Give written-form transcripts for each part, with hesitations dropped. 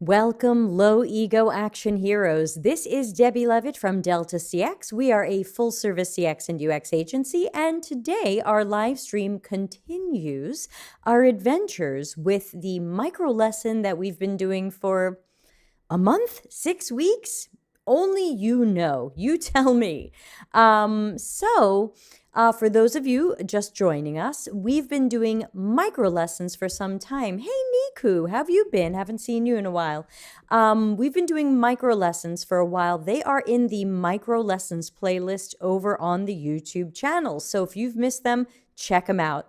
Welcome, low ego action heroes. This is Debbie Levitt from Delta CX. We are a full service CX and UX agency, and today our live stream continues our adventures with the micro lesson that we've been doing for a month, 6 weeks. Only you know. You tell me. For those of you just joining us, we've been doing micro lessons for some time. Hey, Niku, how have you been? Haven't seen you in a while. We've been doing micro lessons for a while. They are in the micro lessons playlist over on the YouTube channel. So if you've missed them, check them out.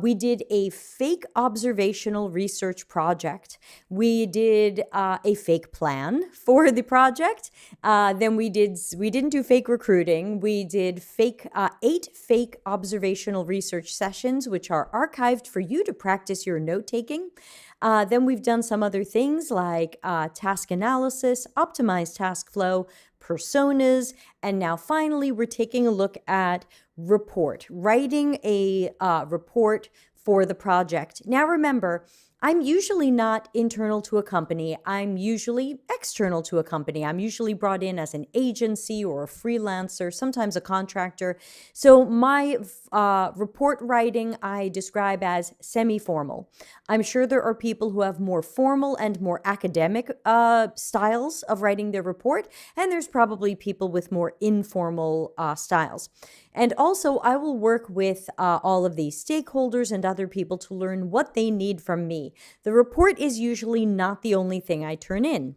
We did a fake observational research project. We did a fake plan for the project. Then we didn't do fake recruiting. We did 8 fake observational research sessions, which are archived for you to practice your note taking. Then we've done some other things like task analysis, optimized task flow, personas, and now finally we're taking a look at writing a report for the project. Now remember, I'm usually not internal to a company. I'm usually external to a company. I'm usually brought in as an agency or a freelancer, sometimes a contractor. So my report writing I describe as semi-formal. I'm sure there are people who have more formal and more academic styles of writing their report, and there's probably people with more informal styles. And also, I will work with all of these stakeholders and other people to learn what they need from me. The report is usually not the only thing I turn in.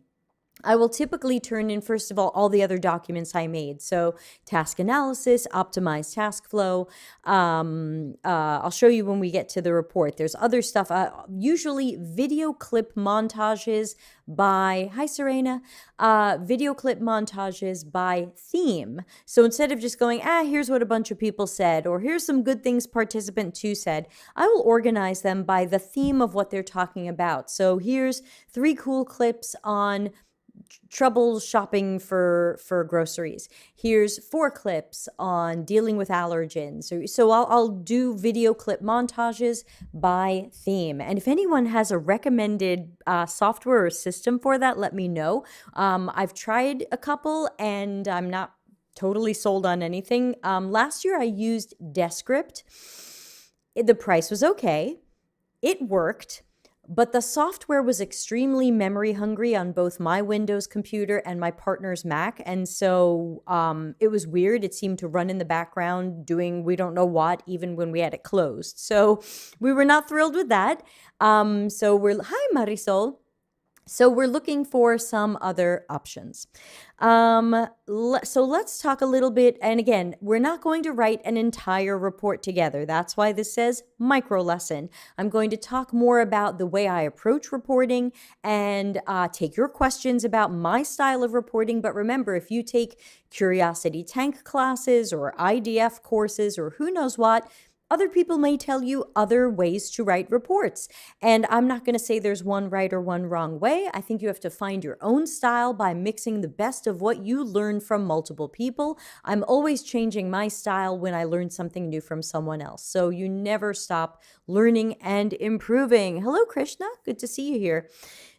I will typically turn in, first of all the other documents I made. So task analysis, optimized task flow. I'll show you when we get to the report. There's other stuff, usually video clip montages by, hi Serena, video clip montages by theme. So instead of just going, here's what a bunch of people said, or here's some good things participant 2 said, I will organize them by the theme of what they're talking about. So here's 3 cool clips on trouble shopping for groceries. Here's 4 clips on dealing with allergens. So I'll do video clip montages by theme. And if anyone has a recommended software or system for that, let me know. I've tried a couple and I'm not totally sold on anything. Last year I used Descript. The price was okay. It worked. But the software was extremely memory hungry on both my Windows computer and my partner's Mac. And so it was weird. It seemed to run in the background doing we don't know what, even when we had it closed. So we were not thrilled with that. Hi, Marisol. So we're looking for some other options. So let's talk a little bit. And again, we're not going to write an entire report together. That's why this says micro lesson. I'm going to talk more about the way I approach reporting and take your questions about my style of reporting. But remember, if you take Curiosity Tank classes or IDF courses or who knows what, other people may tell you other ways to write reports. And I'm not going to say there's one right or one wrong way. I think you have to find your own style by mixing the best of what you learn from multiple people. I'm always changing my style when I learn something new from someone else. So you never stop learning and improving. Hello, Krishna. Good to see you here.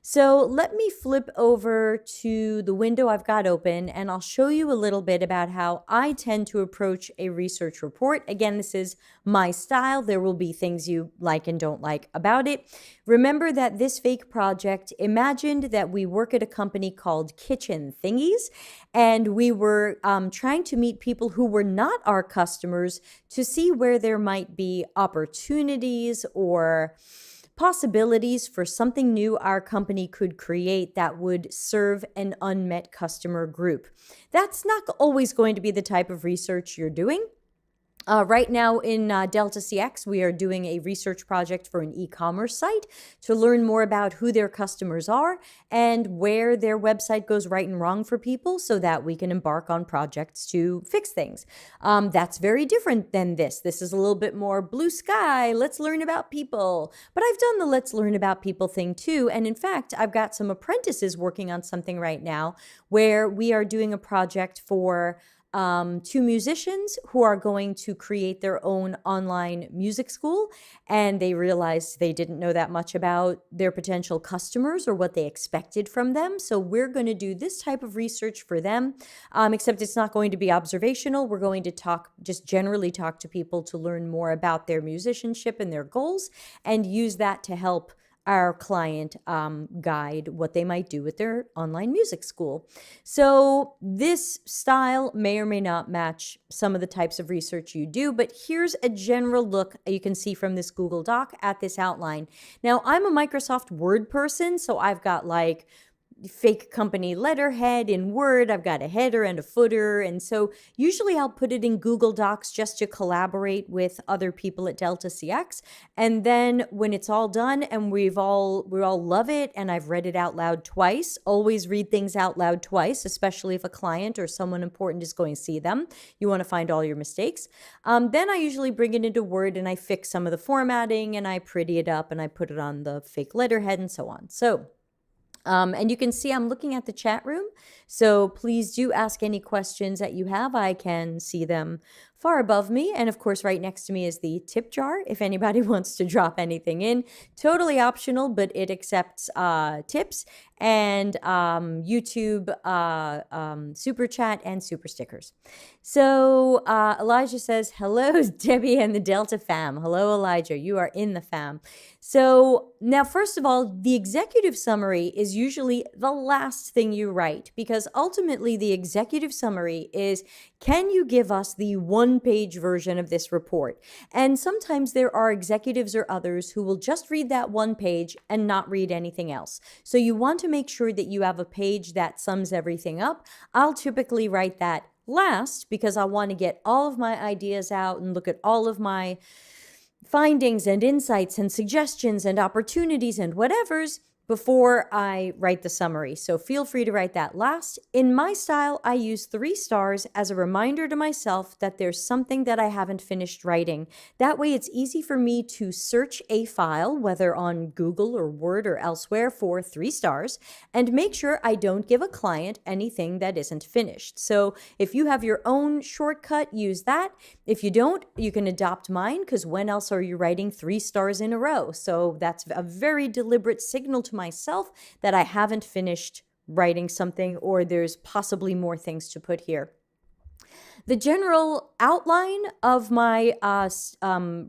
So let me flip over to the window I've got open and I'll show you a little bit about how I tend to approach a research report. Again, this is my style. There will be things you like and don't like about it. Remember that this fake project imagined that we work at a company called Kitchen Thingies, and we were trying to meet people who were not our customers to see where there might be opportunities or possibilities for something new our company could create that would serve an unmet customer group. That's not always going to be the type of research you're doing. Right now in Delta CX, we are doing a research project for an e-commerce site to learn more about who their customers are and where their website goes right and wrong for people so that we can embark on projects to fix things. That's very different than this. This is a little bit more blue sky. Let's learn about people. But I've done the let's learn about people thing too. And in fact, I've got some apprentices working on something right now where we are doing a project for two musicians who are going to create their own online music school, and they realized they didn't know that much about their potential customers or what they expected from them. So we're going to do this type of research for them, except it's not going to be observational. We're going to just generally talk to people to learn more about their musicianship and their goals, and use that to help our client guide what they might do with their online music school. So this style may or may not match some of the types of research you do, but here's a general look you can see from this Google Doc at this outline. Now, I'm a Microsoft Word person, so I've got like fake company letterhead in Word. I've got a header and a footer. And so usually I'll put it in Google Docs just to collaborate with other people at Delta CX. And then when it's all done and we all love it and I've read it out loud twice, always read things out loud twice, especially if a client or someone important is going to see them. You want to find all your mistakes. Then I usually bring it into Word and I fix some of the formatting and I pretty it up and I put it on the fake letterhead and so on. So and you can see I'm looking at the chat room, so please do ask any questions that you have. I can see them far above me, and of course right next to me is the tip jar if anybody wants to drop anything in. Totally optional, but it accepts tips and YouTube super chat and super stickers. So Elijah says, hello, Debbie and the Delta fam. Hello, Elijah. You are in the fam. So now, first of all, the executive summary is usually the last thing you write, because ultimately the executive summary is, can you give us the one-page version of this report? And sometimes there are executives or others who will just read that one page and not read anything else. So you want to make sure that you have a page that sums everything up. I'll typically write that last because I want to get all of my ideas out and look at all of my findings and insights and suggestions and opportunities and whatevers before I write the summary. So feel free to write that last. In my style, I use 3 stars as a reminder to myself that there's something that I haven't finished writing. That way it's easy for me to search a file, whether on Google or Word or elsewhere, for 3 stars, and make sure I don't give a client anything that isn't finished. So if you have your own shortcut, use that. If you don't, you can adopt mine, because when else are you writing 3 stars in a row? So that's a very deliberate signal to myself that I haven't finished writing something, or there's possibly more things to put here. The general outline of my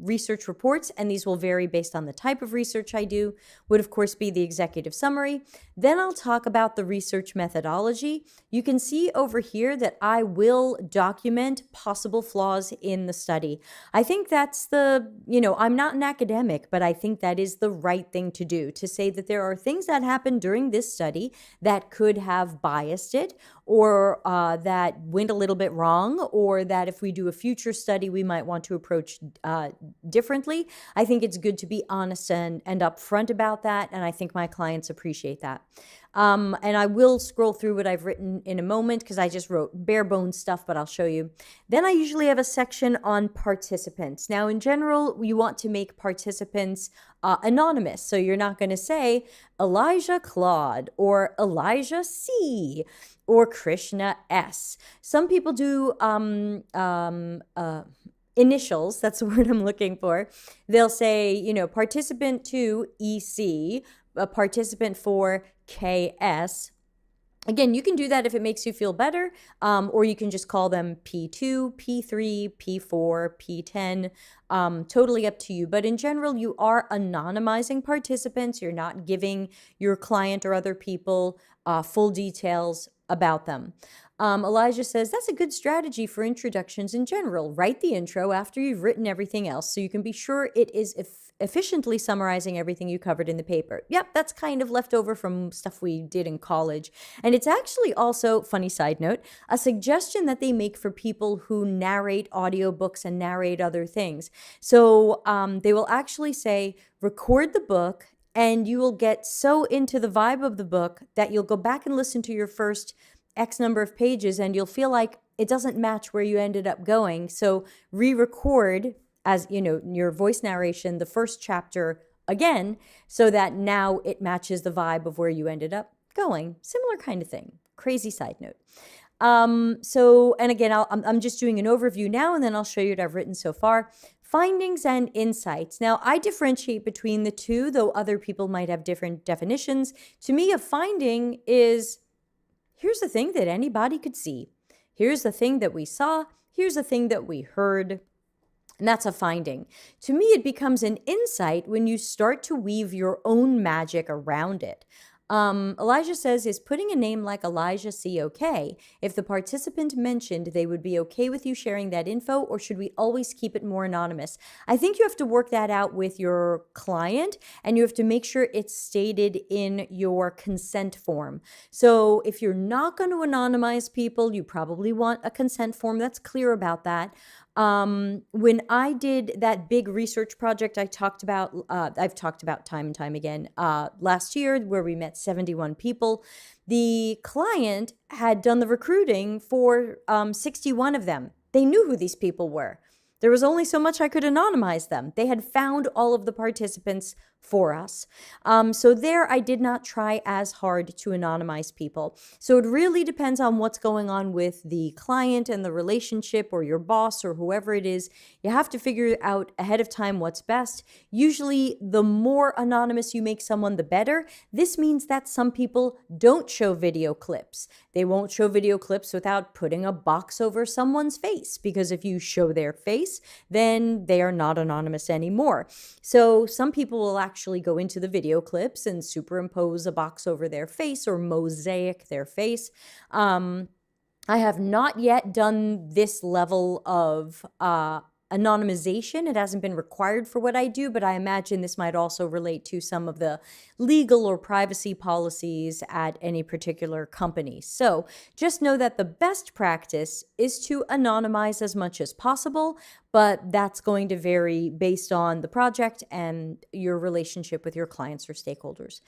research reports, and these will vary based on the type of research I do, would of course be the executive summary. Then I'll talk about the research methodology. You can see over here that I will document possible flaws in the study. I think that's I'm not an academic, but I think that is the right thing to do, to say that there are things that happened during this study that could have biased it, or that went a little bit wrong, or that if we do a future study, we might want to approach differently. I think it's good to be honest and upfront about that, and I think my clients appreciate that. And I will scroll through what I've written in a moment, because I just wrote bare bones stuff, but I'll show you. Then I usually have a section on participants. Now, in general, you want to make participants anonymous. So you're not going to say Elijah Claude or Elijah C or Krishna S. Some people do initials. That's the word I'm looking for. They'll say, participant 2 EC, a participant 4 KS. Again, you can do that if it makes you feel better, or you can just call them P2, P3, P4, P10, totally up to you. But in general, you are anonymizing participants. You're not giving your client or other people full details about them. Elijah says, that's a good strategy for introductions in general. Write the intro after you've written everything else, so you can be sure it is efficiently summarizing everything you covered in the paper. Yep, that's kind of left over from stuff we did in college. And it's actually also, funny side note, a suggestion that they make for people who narrate audiobooks and narrate other things. So they will actually say, record the book, and you will get so into the vibe of the book that you'll go back and listen to your first X number of pages, and you'll feel like it doesn't match where you ended up going. So re-record, as your voice narration, the first chapter again, so that now it matches the vibe of where you ended up going. Similar kind of thing. Crazy side note. And again, I'm just doing an overview now, and then I'll show you what I've written so far. Findings and insights. Now, I differentiate between the two, though other people might have different definitions. To me, a finding is, here's the thing that anybody could see. Here's the thing that we saw. Here's the thing that we heard. And that's a finding. To me, it becomes an insight when you start to weave your own magic around it. Elijah says, is putting a name like Elijah C okay? If the participant mentioned they would be okay with you sharing that info, or should we always keep it more anonymous? I think you have to work that out with your client, and you have to make sure it's stated in your consent form. So if you're not going to anonymize people, you probably want a consent form that's clear about that. When I did that big research project I've talked about time and time again, last year, where we met 71 people, the client had done the recruiting for 61 of them. They knew who these people were. There was only so much I could anonymize them. They had found all of the participants for us. So there, I did not try as hard to anonymize people. So it really depends on what's going on with the client and the relationship, or your boss, or whoever it is. You have to figure out ahead of time what's best. Usually, the more anonymous you make someone, the better. This means that some people don't show video clips. They won't show video clips without putting a box over someone's face, because if you show their face, then they are not anonymous anymore. So some people will actually go into the video clips and superimpose a box over their face, or mosaic their face. I have not yet done this level of anonymization. It hasn't been required for what I do, but I imagine this might also relate to some of the legal or privacy policies at any particular company. So just know that the best practice is to anonymize as much as possible, but that's going to vary based on the project and your relationship with your clients or stakeholders.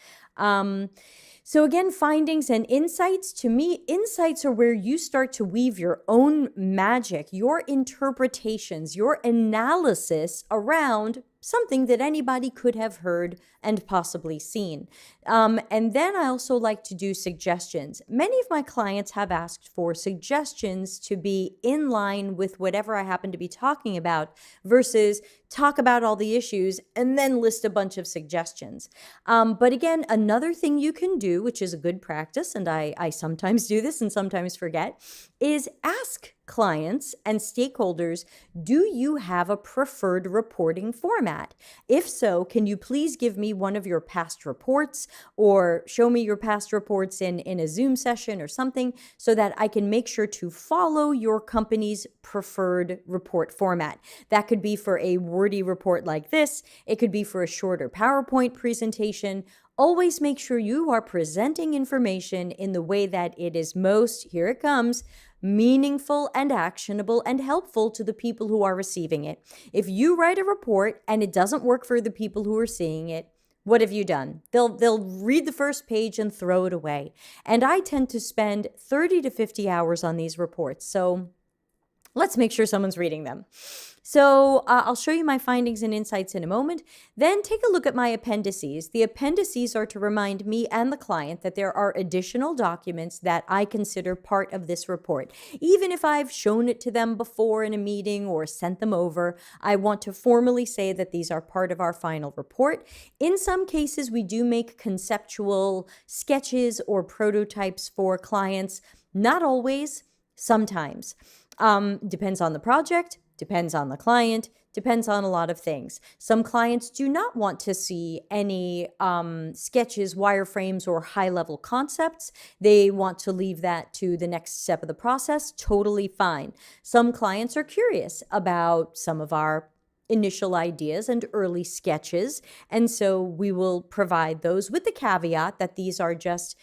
So again, findings and insights. To me, insights are where you start to weave your own magic, your interpretations, your analysis around something that anybody could have heard and possibly seen. And then I also like to do suggestions. Many of my clients have asked for suggestions to be in line with whatever I happen to be talking about, versus talk about all the issues and then list a bunch of suggestions. But again, another thing you can do, which is a good practice, and I sometimes do this and sometimes forget, is ask clients and stakeholders, do you have a preferred reporting format? If so, can you please give me one of your past reports, or show me your past reports in a Zoom session or something, so that I can make sure to follow your company's preferred report format. That could be for a wordy report like this. It could be for a shorter PowerPoint presentation. Always make sure you are presenting information in the way that it is most, here it comes, meaningful and actionable and helpful to the people who are receiving it. If you write a report and it doesn't work for the people who are seeing it, what have you done? They'll read the first page and throw it away. And I tend to spend 30 to 50 hours on these reports. So let's make sure someone's reading them. So I'll show you my findings and insights in a moment. Then take a look at my appendices. The appendices are to remind me and the client that there are additional documents that I consider part of this report. Even if I've shown it to them before in a meeting or sent them over, I want to formally say that these are part of our final report. In some cases, we do make conceptual sketches or prototypes for clients. Not always, sometimes. Depends on the project, depends on the client, depends on a lot of things. Some clients do not want to see any sketches, wireframes, or high-level concepts. They want to leave that to the next step of the process. Totally fine. Some clients are curious about some of our initial ideas and early sketches, and so we will provide those, with the caveat that these are just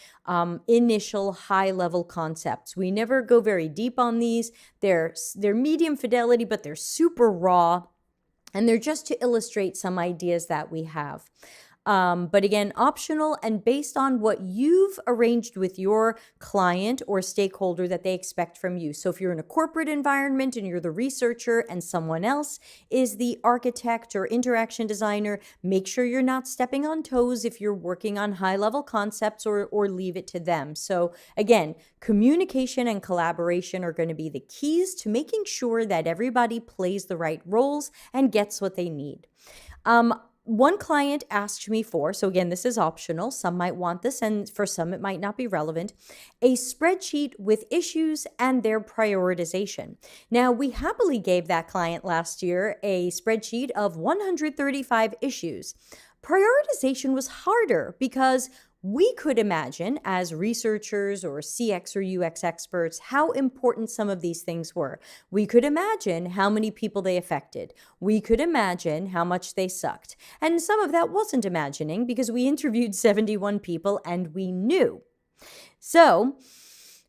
initial high-level concepts. We never go very deep on these. They're medium fidelity, but they're super raw, and they're just to illustrate some ideas that we have. But again, optional and based on what you've arranged with your client or stakeholder that they expect from you. So if you're in a corporate environment and you're the researcher and someone else is the architect or interaction designer, make sure you're not stepping on toes if you're working on high-level concepts, or leave it to them. So again, communication and collaboration are going to be the keys to making sure that everybody plays the right roles and gets what they need. One client asked me for, so again, this is optional. Some might want this, and for some, it might not be relevant, a spreadsheet with issues and their prioritization. Now, we happily gave that client last year a spreadsheet of 135 issues. Prioritization was harder because we could imagine, as researchers or CX or UX experts, how important some of these things were. We could imagine how many people they affected. We could imagine how much they sucked. And some of that wasn't imagining because we interviewed 71 people and we knew.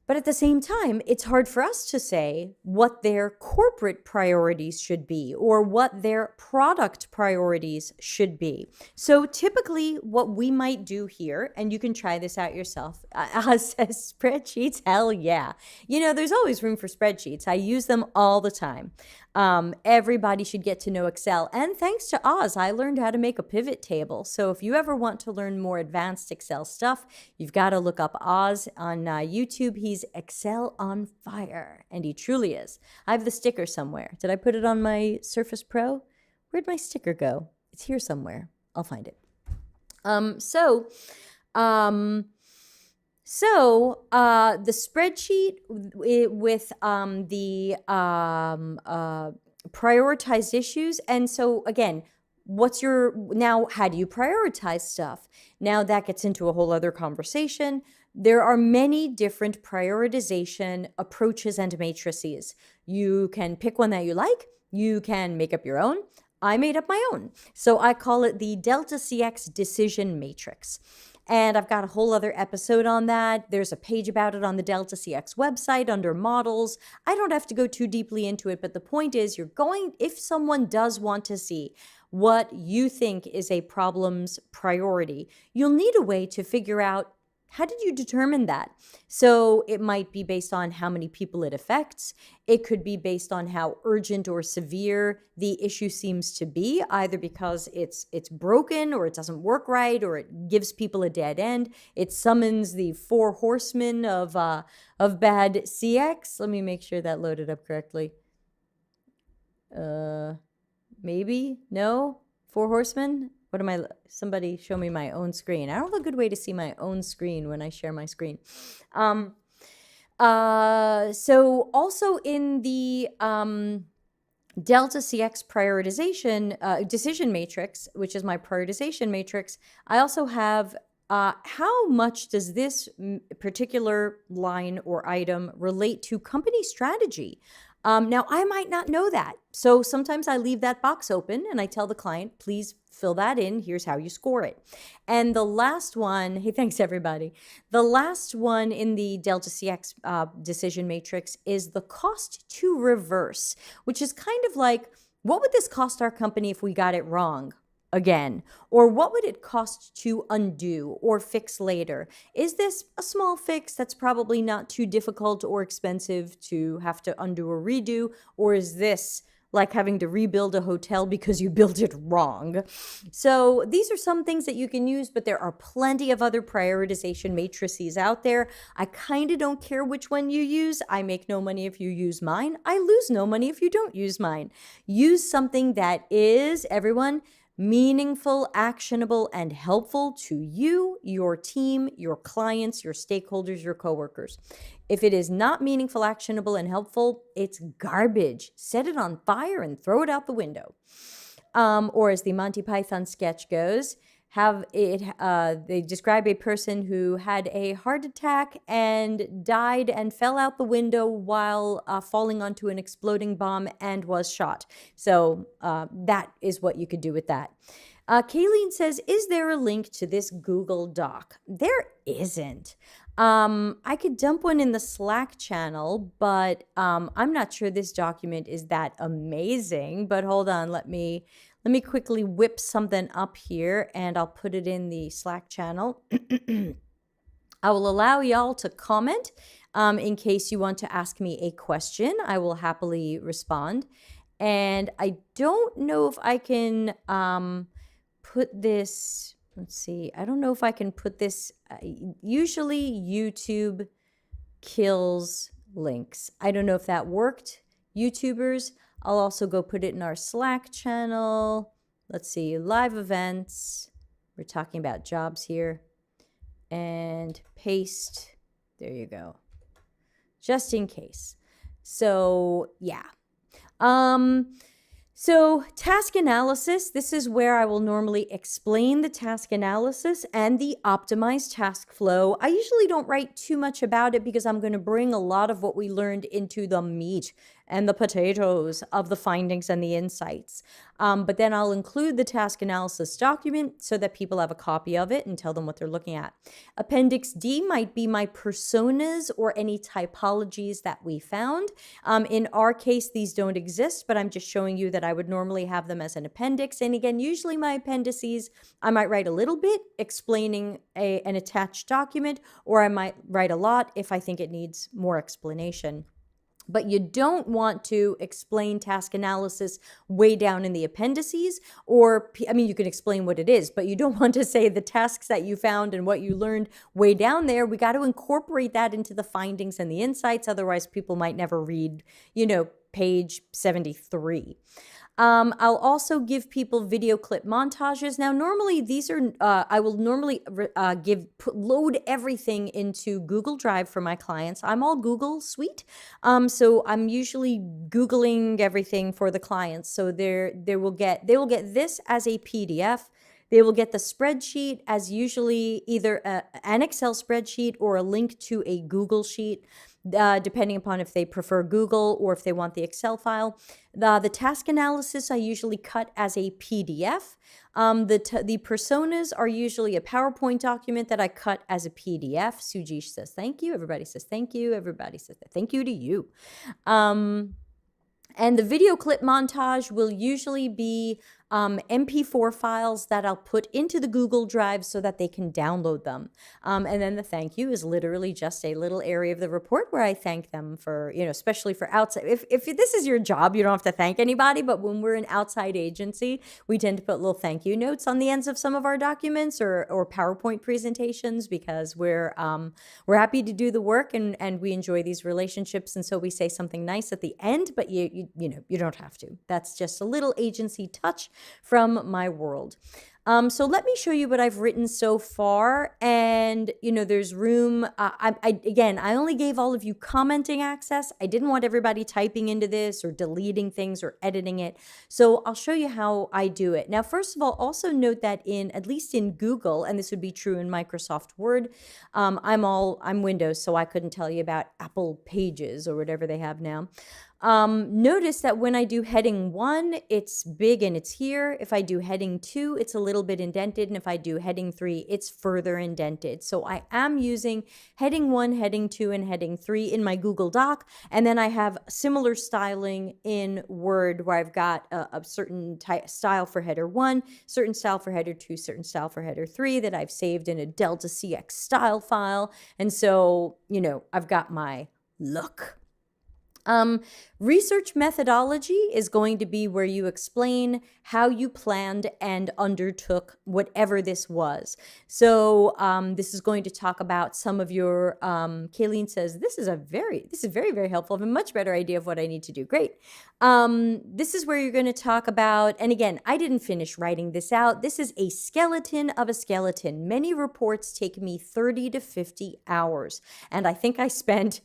But at the same time, it's hard for us to say what their corporate priorities should be or what their product priorities should be. So typically what we might do here, and you can try this out yourself, says spreadsheets, hell yeah. There's always room for spreadsheets. I use them all the time. Everybody should get to know Excel. And thanks to Oz, I learned how to make a pivot table. So if you ever want to learn more advanced Excel stuff, you've got to look up Oz on YouTube. He's Excel on fire, and he truly is. I have the sticker somewhere. Did I put it on my Surface Pro? Where'd my sticker go? It's here somewhere. I'll find it. The spreadsheet with the prioritized issues. And so again, now how do you prioritize stuff? Now that gets into a whole other conversation. There are many different prioritization approaches and matrices. You can pick one that you like. You can make up your own. I made up my own. So I call it the Delta CX Decision Matrix. And I've got a whole other episode on that. There's a page about it on the Delta CX website under models. I don't have to go too deeply into it, but the point is if someone does want to see what you think is a problem's priority, you'll need a way to figure out, how did you determine that? So it might be based on how many people it affects. It could be based on how urgent or severe the issue seems to be, either because it's broken or it doesn't work right or it gives people a dead end. It summons the 4 horsemen of bad CX. Let me make sure that loaded up correctly. Maybe? No? 4 horsemen? Somebody show me my own screen. I don't have a good way to see my own screen when I share my screen. So also in the Delta CX prioritization decision matrix, which is my prioritization matrix, I also have how much does this particular line or item relate to company strategy? Now, I might not know that. So sometimes I leave that box open and I tell the client, please fill that in. Here's how you score it. And the last one, hey, thanks everybody. The last one in the Delta CX decision matrix is the cost to reverse, which is kind of like, what would this cost our company if we got it wrong again? Or what would it cost to undo or fix later? Is this a small fix that's probably not too difficult or expensive to have to undo or redo? Or is this like having to rebuild a hotel because you built it wrong? So these are some things that you can use, but there are plenty of other prioritization matrices out there. I kind of don't care which one you use. I make no money if you use mine. I lose no money if you don't use mine. Use something that is, everyone, meaningful, actionable, and helpful to you, your team, your clients, your stakeholders, your coworkers. If it is not meaningful, actionable, and helpful, it's garbage. Set it on fire and throw it out the window. Or as the Monty Python sketch goes, they describe a person who had a heart attack and died and fell out the window while falling onto an exploding bomb and was shot. So that is what you could do with that. Kayleen says, is there a link to this Google Doc? There isn't. I could dump one in the Slack channel, but I'm not sure this document is that amazing. But hold on, let me Let me quickly whip something up here and I'll put it in the Slack channel. I will allow y'all to comment in case you want to ask me a question. I will happily respond. And I don't know if I can put this, let's see, I don't know if I can put this, usually YouTube kills links. I don't know if that worked, YouTubers. I'll also go put it in our Slack channel. Let's see, live events. We're talking about jobs here. And paste. There you go. Just in case. So, yeah. So task analysis, this is where I will normally explain the task analysis and the optimized task flow. I usually don't write too much about it because I'm going to bring a lot of what we learned into the meat and the potatoes of the findings and the insights. But then I'll include the task analysis document so that people have a copy of it and tell them what they're looking at. Appendix D might be my personas or any typologies that we found. In our case, these don't exist, but I'm just showing you that I would normally have them as an appendix. And again, usually my appendices, I might write a little bit explaining an attached document, or I might write a lot if I think it needs more explanation. But you don't want to explain task analysis way down in the appendices, or, I mean, you can explain what it is, but you don't want to say the tasks that you found and what you learned way down there. We got to incorporate that into the findings and the insights. Otherwise, people might never read, page 73. I'll also give people video clip montages. Now, normally these are, I will normally load everything into Google Drive for my clients. I'm all Google Suite. So I'm usually Googling everything for the clients. So they will get this as a PDF. They will get the spreadsheet as usually either an Excel spreadsheet or a link to a Google sheet, depending upon if they prefer Google or if they want the Excel file. The task analysis I usually cut as a PDF. The personas are usually a PowerPoint document that I cut as a PDF. Sujeesh says thank you. Everybody says thank you. Everybody says thank you to you. And the video clip montage will usually be MP4 files that I'll put into the Google Drive so that they can download them. And then the thank you is literally just a little area of the report where I thank them for, especially for outside. If this is your job, you don't have to thank anybody, but when we're an outside agency, we tend to put little thank you notes on the ends of some of our documents or PowerPoint presentations because we're happy to do the work and we enjoy these relationships. And so we say something nice at the end, but you don't have to. That's just a little agency touch from my world. So let me show you what I've written so far. And, there's room. I only gave all of you commenting access. I didn't want everybody typing into this or deleting things or editing it. So I'll show you how I do it. Now, first of all, also note that at least in Google, and this would be true in Microsoft Word, I'm Windows, so I couldn't tell you about Apple Pages or whatever they have now. Notice that when I do heading 1, it's big and it's here. If I do heading 2, it's a little bit indented. And if I do heading 3, it's further indented. So I am using heading 1, heading 2, and heading 3 in my Google Doc. And then I have similar styling in Word where I've got a certain style for header 1, certain style for header 2, certain style for header 3 that I've saved in a Delta CX style file. And so, I've got my look. Research methodology is going to be where you explain how you planned and undertook whatever this was. So this is going to talk about some of your, Kayleen says, this is very, very helpful. I have a much better idea of what I need to do. Great. This is where you're going to talk about, and again, I didn't finish writing this out. This is a skeleton of a skeleton. Many reports take me 30 to 50 hours. And I think I spent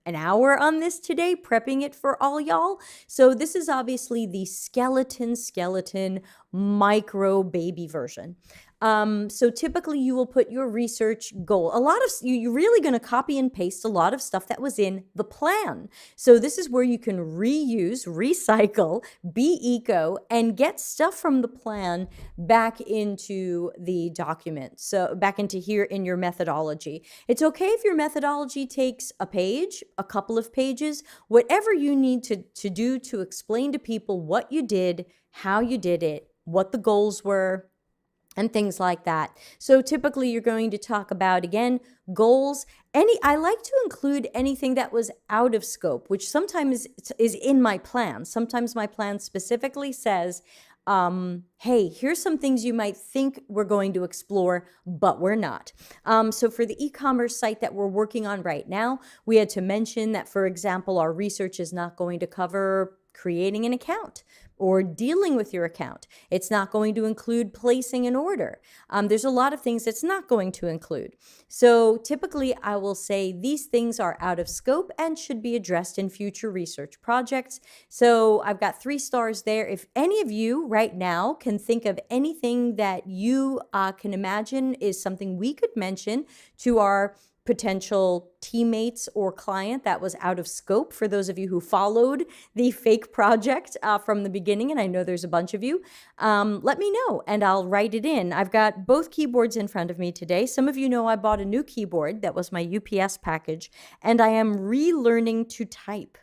an hour on this today, prepping it for all y'all. So this is obviously the skeleton micro baby version. So typically you will put your research goal. You're really going to copy and paste a lot of stuff that was in the plan. So this is where you can reuse, recycle, be eco, and get stuff from the plan back into the document. So back into here in your methodology. It's okay if your methodology takes a page, a couple of pages, whatever you need to do to explain to people what you did, how you did it, what the goals were, and things like that. So typically you're going to talk about, again, goals. I like to include anything that was out of scope, which sometimes is in my plan. Sometimes my plan specifically says, hey, here's some things you might think we're going to explore, but we're not. So for the e-commerce site that we're working on right now, we had to mention that, for example, our research is not going to cover creating an account or dealing with your account. It's not going to include placing an order. There's a lot of things it's not going to include. So typically I will say these things are out of scope and should be addressed in future research projects. So I've got 3 stars there. If any of you right now can think of anything that you can imagine is something we could mention to our potential teammates or client that was out of scope, for those of you who followed the fake project from the beginning, and I know there's a bunch of you, let me know and I'll write it in. I've got both keyboards in front of me today. Some of you know I bought a new keyboard. That was my UPS package, and I am relearning to type.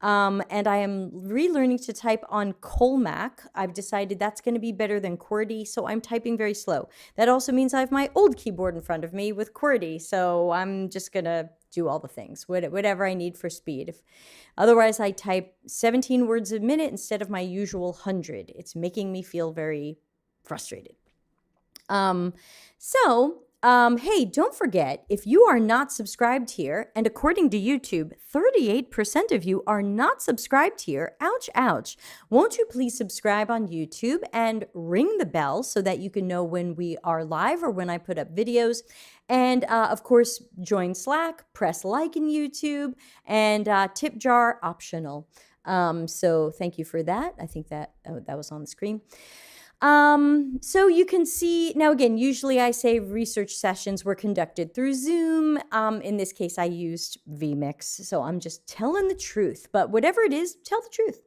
And I am relearning to type on Colmac. I've decided that's going to be better than QWERTY, so I'm typing very slow. That also means I have my old keyboard in front of me with QWERTY, so I'm just going to do all the things, whatever I need for speed. Otherwise, I type 17 words a minute instead of my usual 100. It's making me feel very frustrated. Hey, don't forget, if you are not subscribed here, and according to YouTube, 38% of you are not subscribed here, ouch, ouch, won't you please subscribe on YouTube and ring the bell so that you can know when we are live or when I put up videos. And of course, join Slack, press like in YouTube, and tip jar optional. So thank you for that. I think that was on the screen. So you can see, now again, usually I say research sessions were conducted through Zoom. In this case, I used vMix, so I'm just telling the truth. But whatever it is, tell the truth.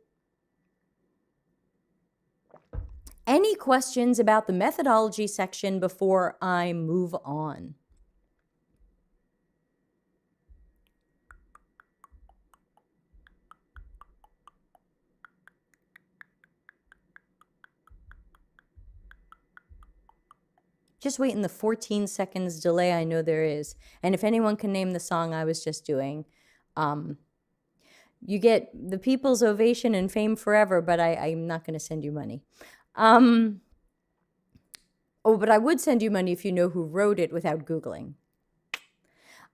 Any questions about the methodology section before I move on? Just wait in the 14 seconds delay I know there is. And if anyone can name the song I was just doing, you get the people's ovation and fame forever, but I'm not going to send you money. Oh, but I would send you money if you know who wrote it without Googling.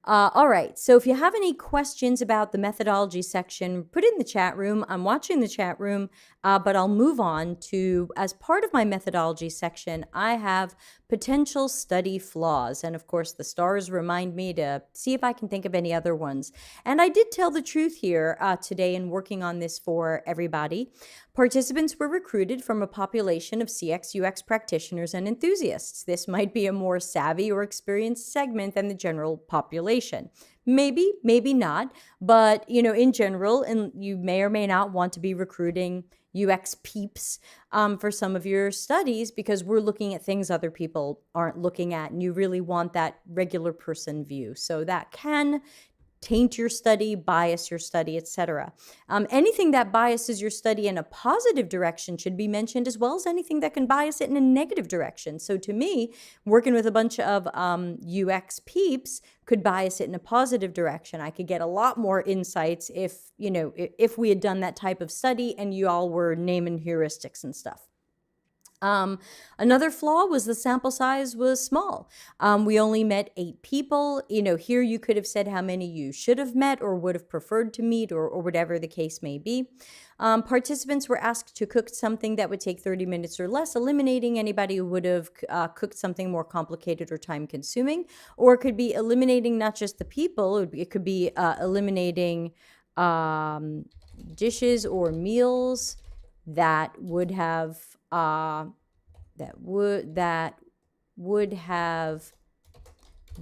All right, so if you have any questions about the methodology section, put it in the chat room. I'm watching the chat room, but I'll move on to, as part of my methodology section, I have potential study flaws. And of course, the stars remind me to see if I can think of any other ones. And I did tell the truth here today in working on this for everybody. Participants were recruited from a population of CX UX practitioners and enthusiasts. This might be a more savvy or experienced segment than the general population. Maybe, maybe not, but in general, and you may or may not want to be recruiting UX peeps for some of your studies, because we're looking at things other people aren't looking at, and you really want that regular person view. So that can taint your study, bias your study, etc. Anything that biases your study in a positive direction should be mentioned, as well as anything that can bias it in a negative direction. So to me, working with a bunch of UX peeps could bias it in a positive direction. I could get a lot more insights if we had done that type of study and you all were naming heuristics and stuff. Another flaw was the sample size was small. We only met 8 people. Here you could have said how many you should have met or would have preferred to meet, or whatever the case may be. Participants were asked to cook something that would take 30 minutes or less, eliminating anybody who would have cooked something more complicated or time consuming, or it could be eliminating not just the people, it could be eliminating dishes or meals that would have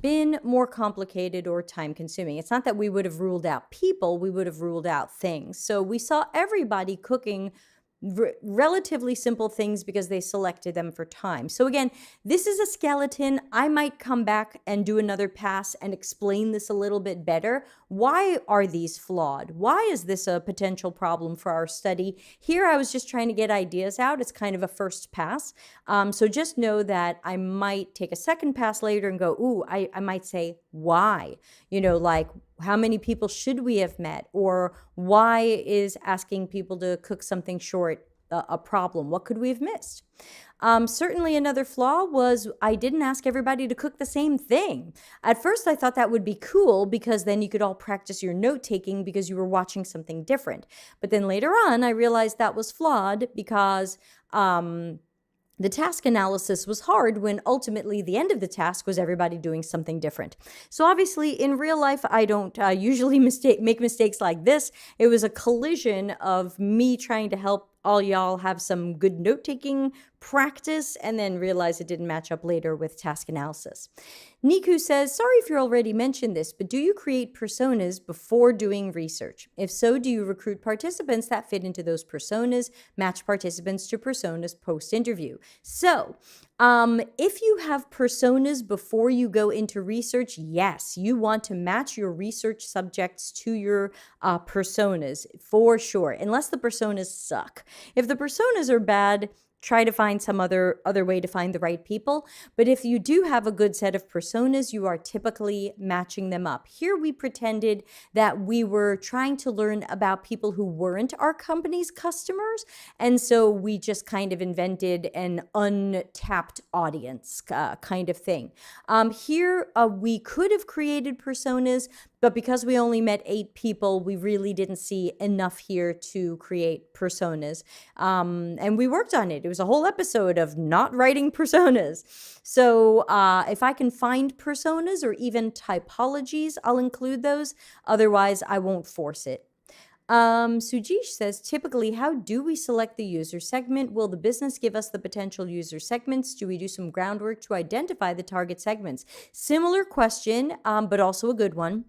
been more complicated or time consuming. It's not that we would have ruled out people, we would have ruled out things. So we saw everybody cooking relatively simple things because they selected them for time. So again, this is a skeleton. I might come back and do another pass and explain this a little bit better. Why are these flawed? Why is this a potential problem for our study? Here, I was just trying to get ideas out. It's kind of a first pass. So just know that I might take a second pass later and go, ooh, I might say, why? Like, how many people should we have met? Or why is asking people to cook something short a problem? What could we have missed? Certainly another flaw was I didn't ask everybody to cook the same thing. At first, I thought that would be cool because then you could all practice your note taking because you were watching something different. But then later on, I realized that was flawed because the task analysis was hard when ultimately the end of the task was everybody doing something different. So obviously in real life, I don't usually make mistakes like this. It was a collision of me trying to help all y'all have some good note-taking practice and then realize it didn't match up later with task analysis. Niku says, sorry if you already mentioned this, but do you create personas before doing research? If so, do you recruit participants that fit into those personas, match participants to personas post-interview? So, if you have personas before you go into research, yes, you want to match your research subjects to your personas for sure, unless the personas suck. If the personas are bad, try to find some other way to find the right people. But if you do have a good set of personas, you are typically matching them up. Here we pretended that we were trying to learn about people who weren't our company's customers. And so we just kind of invented an untapped audience kind of thing. Here we could have created personas, but because we only met 8 people, we really didn't see enough here to create personas. And we worked on it. It was a whole episode of not writing personas. So if I can find personas or even typologies, I'll include those. Otherwise, I won't force it. Sujeesh says, typically, how do we select the user segment? Will the business give us the potential user segments? Do we do some groundwork to identify the target segments? Similar question, but also a good one.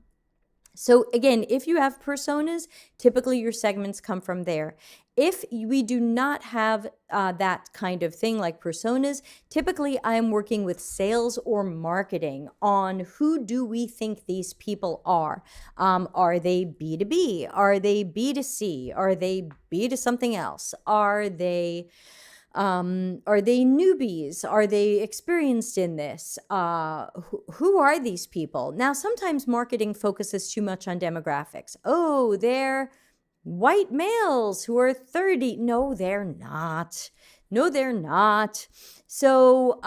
So again, if you have personas, typically your segments come from there. If we do not have that kind of thing like personas, typically I'm working with sales or marketing on who do we think these people are. Are they B2B? Are they B2C? Are they B to something else? Are they newbies? Are they experienced in this? Who are these people? Now, sometimes marketing focuses too much on demographics. Oh, they're white males who are 30. No, they're not. No, they're not. So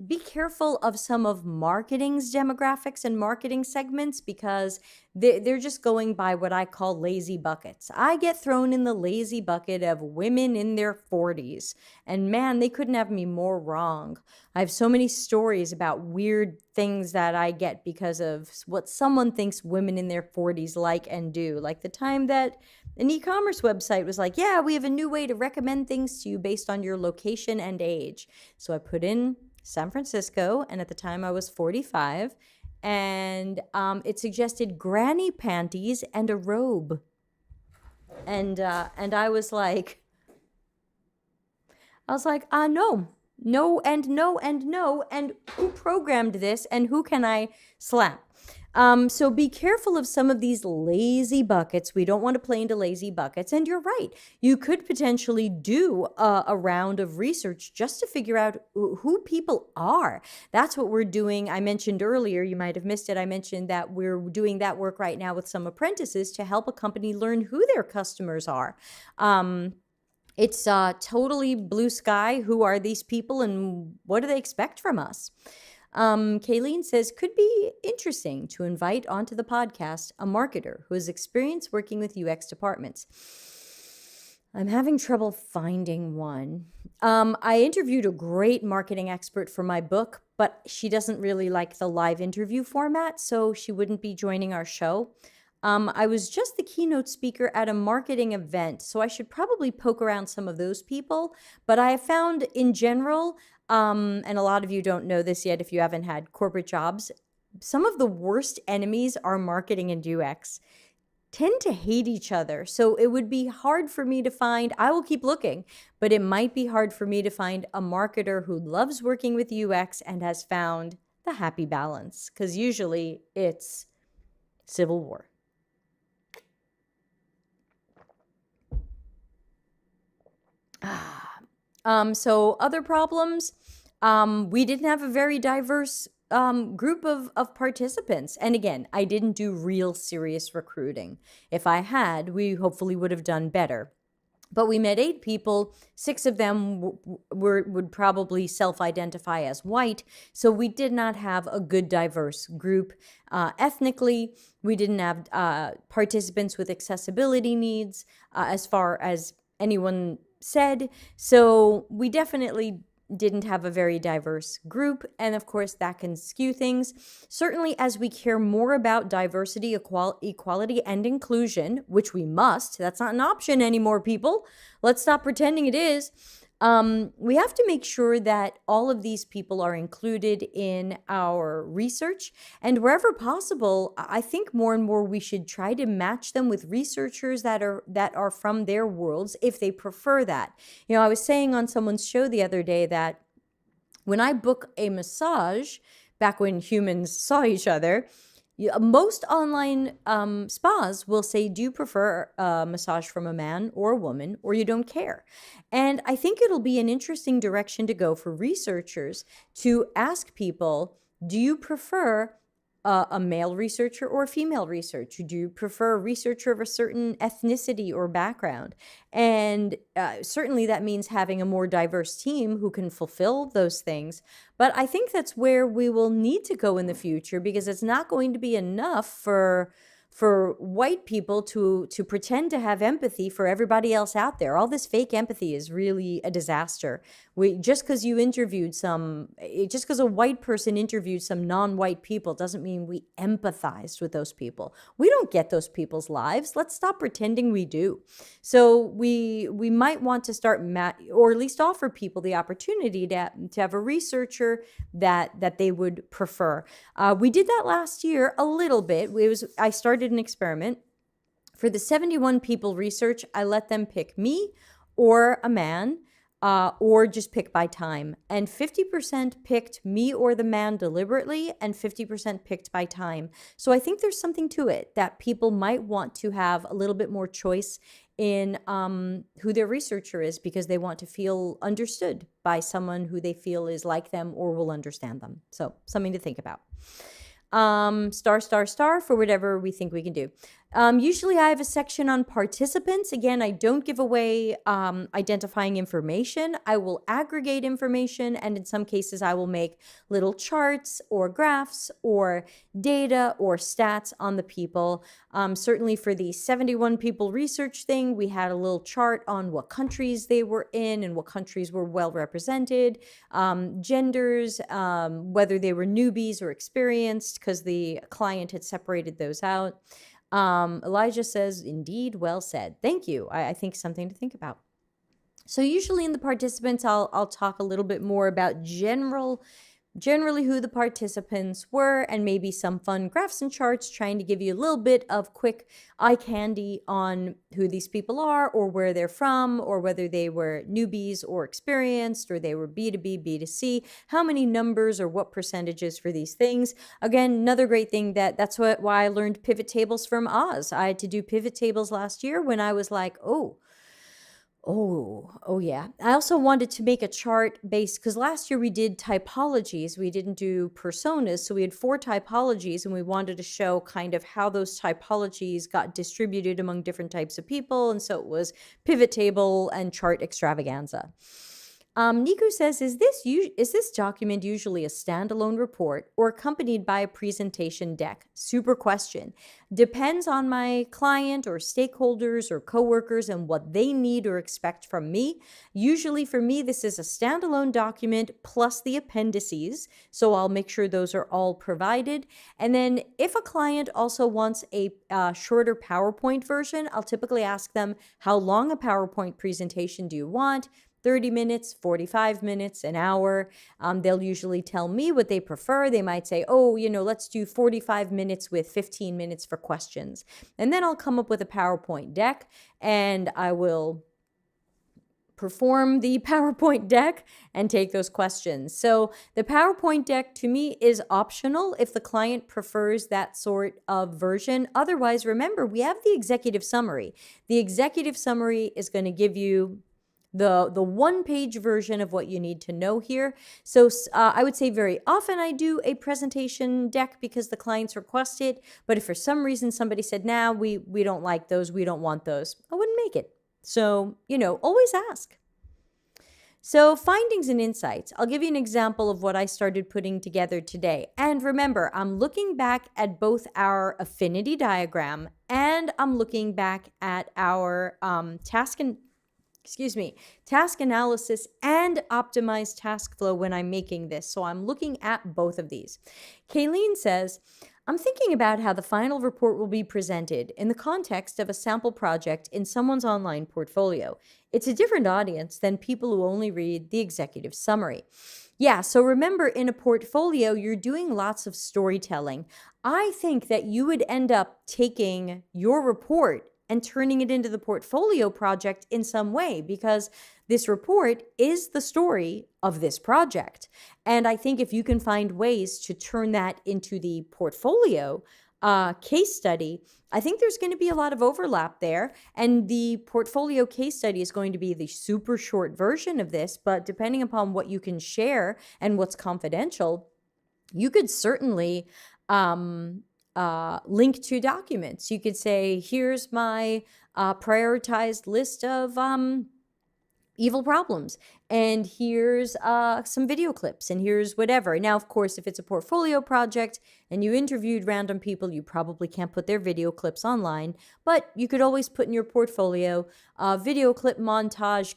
be careful of some of marketing's demographics and marketing segments because they're just going by what I call lazy buckets. I get thrown in the lazy bucket of women in their 40s. And man, they couldn't have me more wrong. I have so many stories about weird things that I get because of what someone thinks women in their 40s like and do. Like the time that an e-commerce website was like, yeah, we have a new way to recommend things to you based on your location and age. So I put in San Francisco, and at the time I was 45, and it suggested granny panties and a robe. And I was like, no, no, and no, and no, and who programmed this, and who can I slap? So be careful of some of these lazy buckets. We don't want to play into lazy buckets. And you're right. You could potentially do a round of research just to figure out who people are. That's what we're doing. I mentioned earlier, you might have missed it. I mentioned that we're doing that work right now with some apprentices to help a company learn who their customers are. It's totally blue sky. Who are these people and what do they expect from us? Kayleen says, could be interesting to invite onto the podcast a marketer who has experience working with UX departments. I'm having trouble finding one. I interviewed a great marketing expert for my book, but she doesn't really like the live interview format, so she wouldn't be joining our show. I was just the keynote speaker at a marketing event, so I should probably poke around some of those people. But I have found in general, and a lot of you don't know this yet if you haven't had corporate jobs, some of the worst enemies are marketing and UX. tend to hate each other. So it would be hard for me to find, I will keep looking, but it might be hard for me to find a marketer who loves working with UX and has found the happy balance, because usually it's civil war. So other problems, we didn't have a very diverse group of participants. And again, I didn't do real serious recruiting. If I had, we hopefully would have done better. But we met 8 people. 6 of them would probably self-identify as white. So we did not have a good diverse group. Ethnically, we didn't have participants with accessibility needs as far as anyone said. So we definitely didn't have a very diverse group, and of course that can skew things. Certainly, as we care more about diversity, equality, and inclusion, which we must, that's not an option anymore, people. Let's stop pretending it is. We have to make sure that all of these people are included in our research, and wherever possible, I think more and more we should try to match them with researchers that are from their worlds, if they prefer that. You know, I was saying on someone's show the other day that when I book a massage, back when humans saw each other, most online spas will say, do you prefer a massage from a man or a woman, or you don't care? And I think it'll be an interesting direction to go for researchers to ask people, do you prefer a male researcher or a female researcher? Do you prefer a researcher of a certain ethnicity or background? And certainly that means having a more diverse team who can fulfill those things. But I think that's where we will need to go in the future, because it's not going to be enough for white people to pretend to have empathy for everybody else out there. All this fake empathy is really a disaster. Just because a white person interviewed some non-white people doesn't mean we empathized with those people. We don't get those people's lives. Let's stop pretending we do. So we might want to start or at least offer people the opportunity to have a researcher that they would prefer. We did that last year a little bit. I started an experiment. For the 71 people research, I let them pick me or a man, or just pick by time. And 50% picked me or the man deliberately, and 50% picked by time. So I think there's something to it, that people might want to have a little bit more choice in who their researcher is, because they want to feel understood by someone who they feel is like them or will understand them. So something to think about. Star for whatever we think we can do. Usually I have a section on participants. Again, I don't give away identifying information. I will aggregate information, and in some cases I will make little charts or graphs or data or stats on the people. Certainly for the 71 people research thing, we had a little chart on what countries they were in and what countries were well represented, genders, whether they were newbies or experienced, because the client had separated those out. Elijah says, indeed, well said. Thank you. I think something to think about. So usually in the participants, I'll talk a little bit more about generally who the participants were, and maybe some fun graphs and charts, trying to give you a little bit of quick eye candy on who these people are, or where they're from, or whether they were newbies or experienced, or they were B2B, B2C, how many numbers or what percentages for these things. Again, another great thing that's why I learned pivot tables from Oz. I had to do pivot tables last year when I was like, oh yeah. I also wanted to make a chart based, because last year we did typologies. We didn't do personas. So we had 4 typologies, and we wanted to show kind of how those typologies got distributed among different types of people. And so it was pivot table and chart extravaganza. Niku says, is this document usually a standalone report or accompanied by a presentation deck? Super question. Depends on my client or stakeholders or coworkers and what they need or expect from me. Usually for me, this is a standalone document plus the appendices. So I'll make sure those are all provided. And then if a client also wants a shorter PowerPoint version, I'll typically ask them, how long a PowerPoint presentation do you want? 30 minutes, 45 minutes, an hour. They'll usually tell me what they prefer. They might say, oh, let's do 45 minutes with 15 minutes for questions. And then I'll come up with a PowerPoint deck, and I will perform the PowerPoint deck and take those questions. So the PowerPoint deck to me is optional if the client prefers that sort of version. Otherwise, remember, we have the executive summary. The executive summary is going to give you the one-page version of what you need to know here. So I would say very often I do a presentation deck because the clients request it. But if for some reason somebody said, nah, we don't like those, we don't want those, I wouldn't make it. So, always ask. So findings and insights. I'll give you an example of what I started putting together today. And remember, I'm looking back at both our affinity diagram and I'm looking back at our task analysis and optimized task flow when I'm making this. So I'm looking at both of these. Kayleen says, I'm thinking about how the final report will be presented in the context of a sample project in someone's online portfolio. It's a different audience than people who only read the executive summary. Yeah, so remember, in a portfolio, you're doing lots of storytelling. I think that you would end up taking your report and turning it into the portfolio project in some way, because this report is the story of this project. And I think if you can find ways to turn that into the portfolio case study, I think there's going to be a lot of overlap there. And the portfolio case study is going to be the super short version of this, but depending upon what you can share and what's confidential, you could certainly link to documents. You could say, here's my prioritized list of evil problems, and here's some video clips, and here's whatever. Now, of course, if it's a portfolio project and you interviewed random people, you probably can't put their video clips online, but you could always put in your portfolio. Video clip montage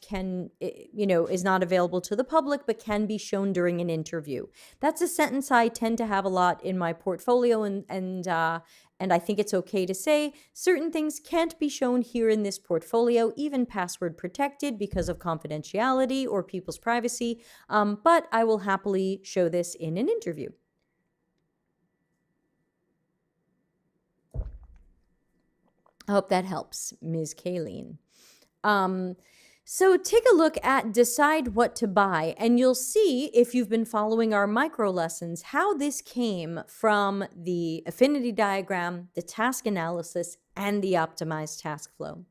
is not available to the public, but can be shown during an interview. That's a sentence I tend to have a lot in my portfolio, and I think it's okay to say certain things can't be shown here in this portfolio, even password protected because of confidentiality or people's privacy, but I will happily show this in an interview. I hope that helps, Ms. Kayleen. So take a look at decide what to buy, and you'll see, if you've been following our micro lessons, how this came from the affinity diagram, the task analysis, and the optimized task flow.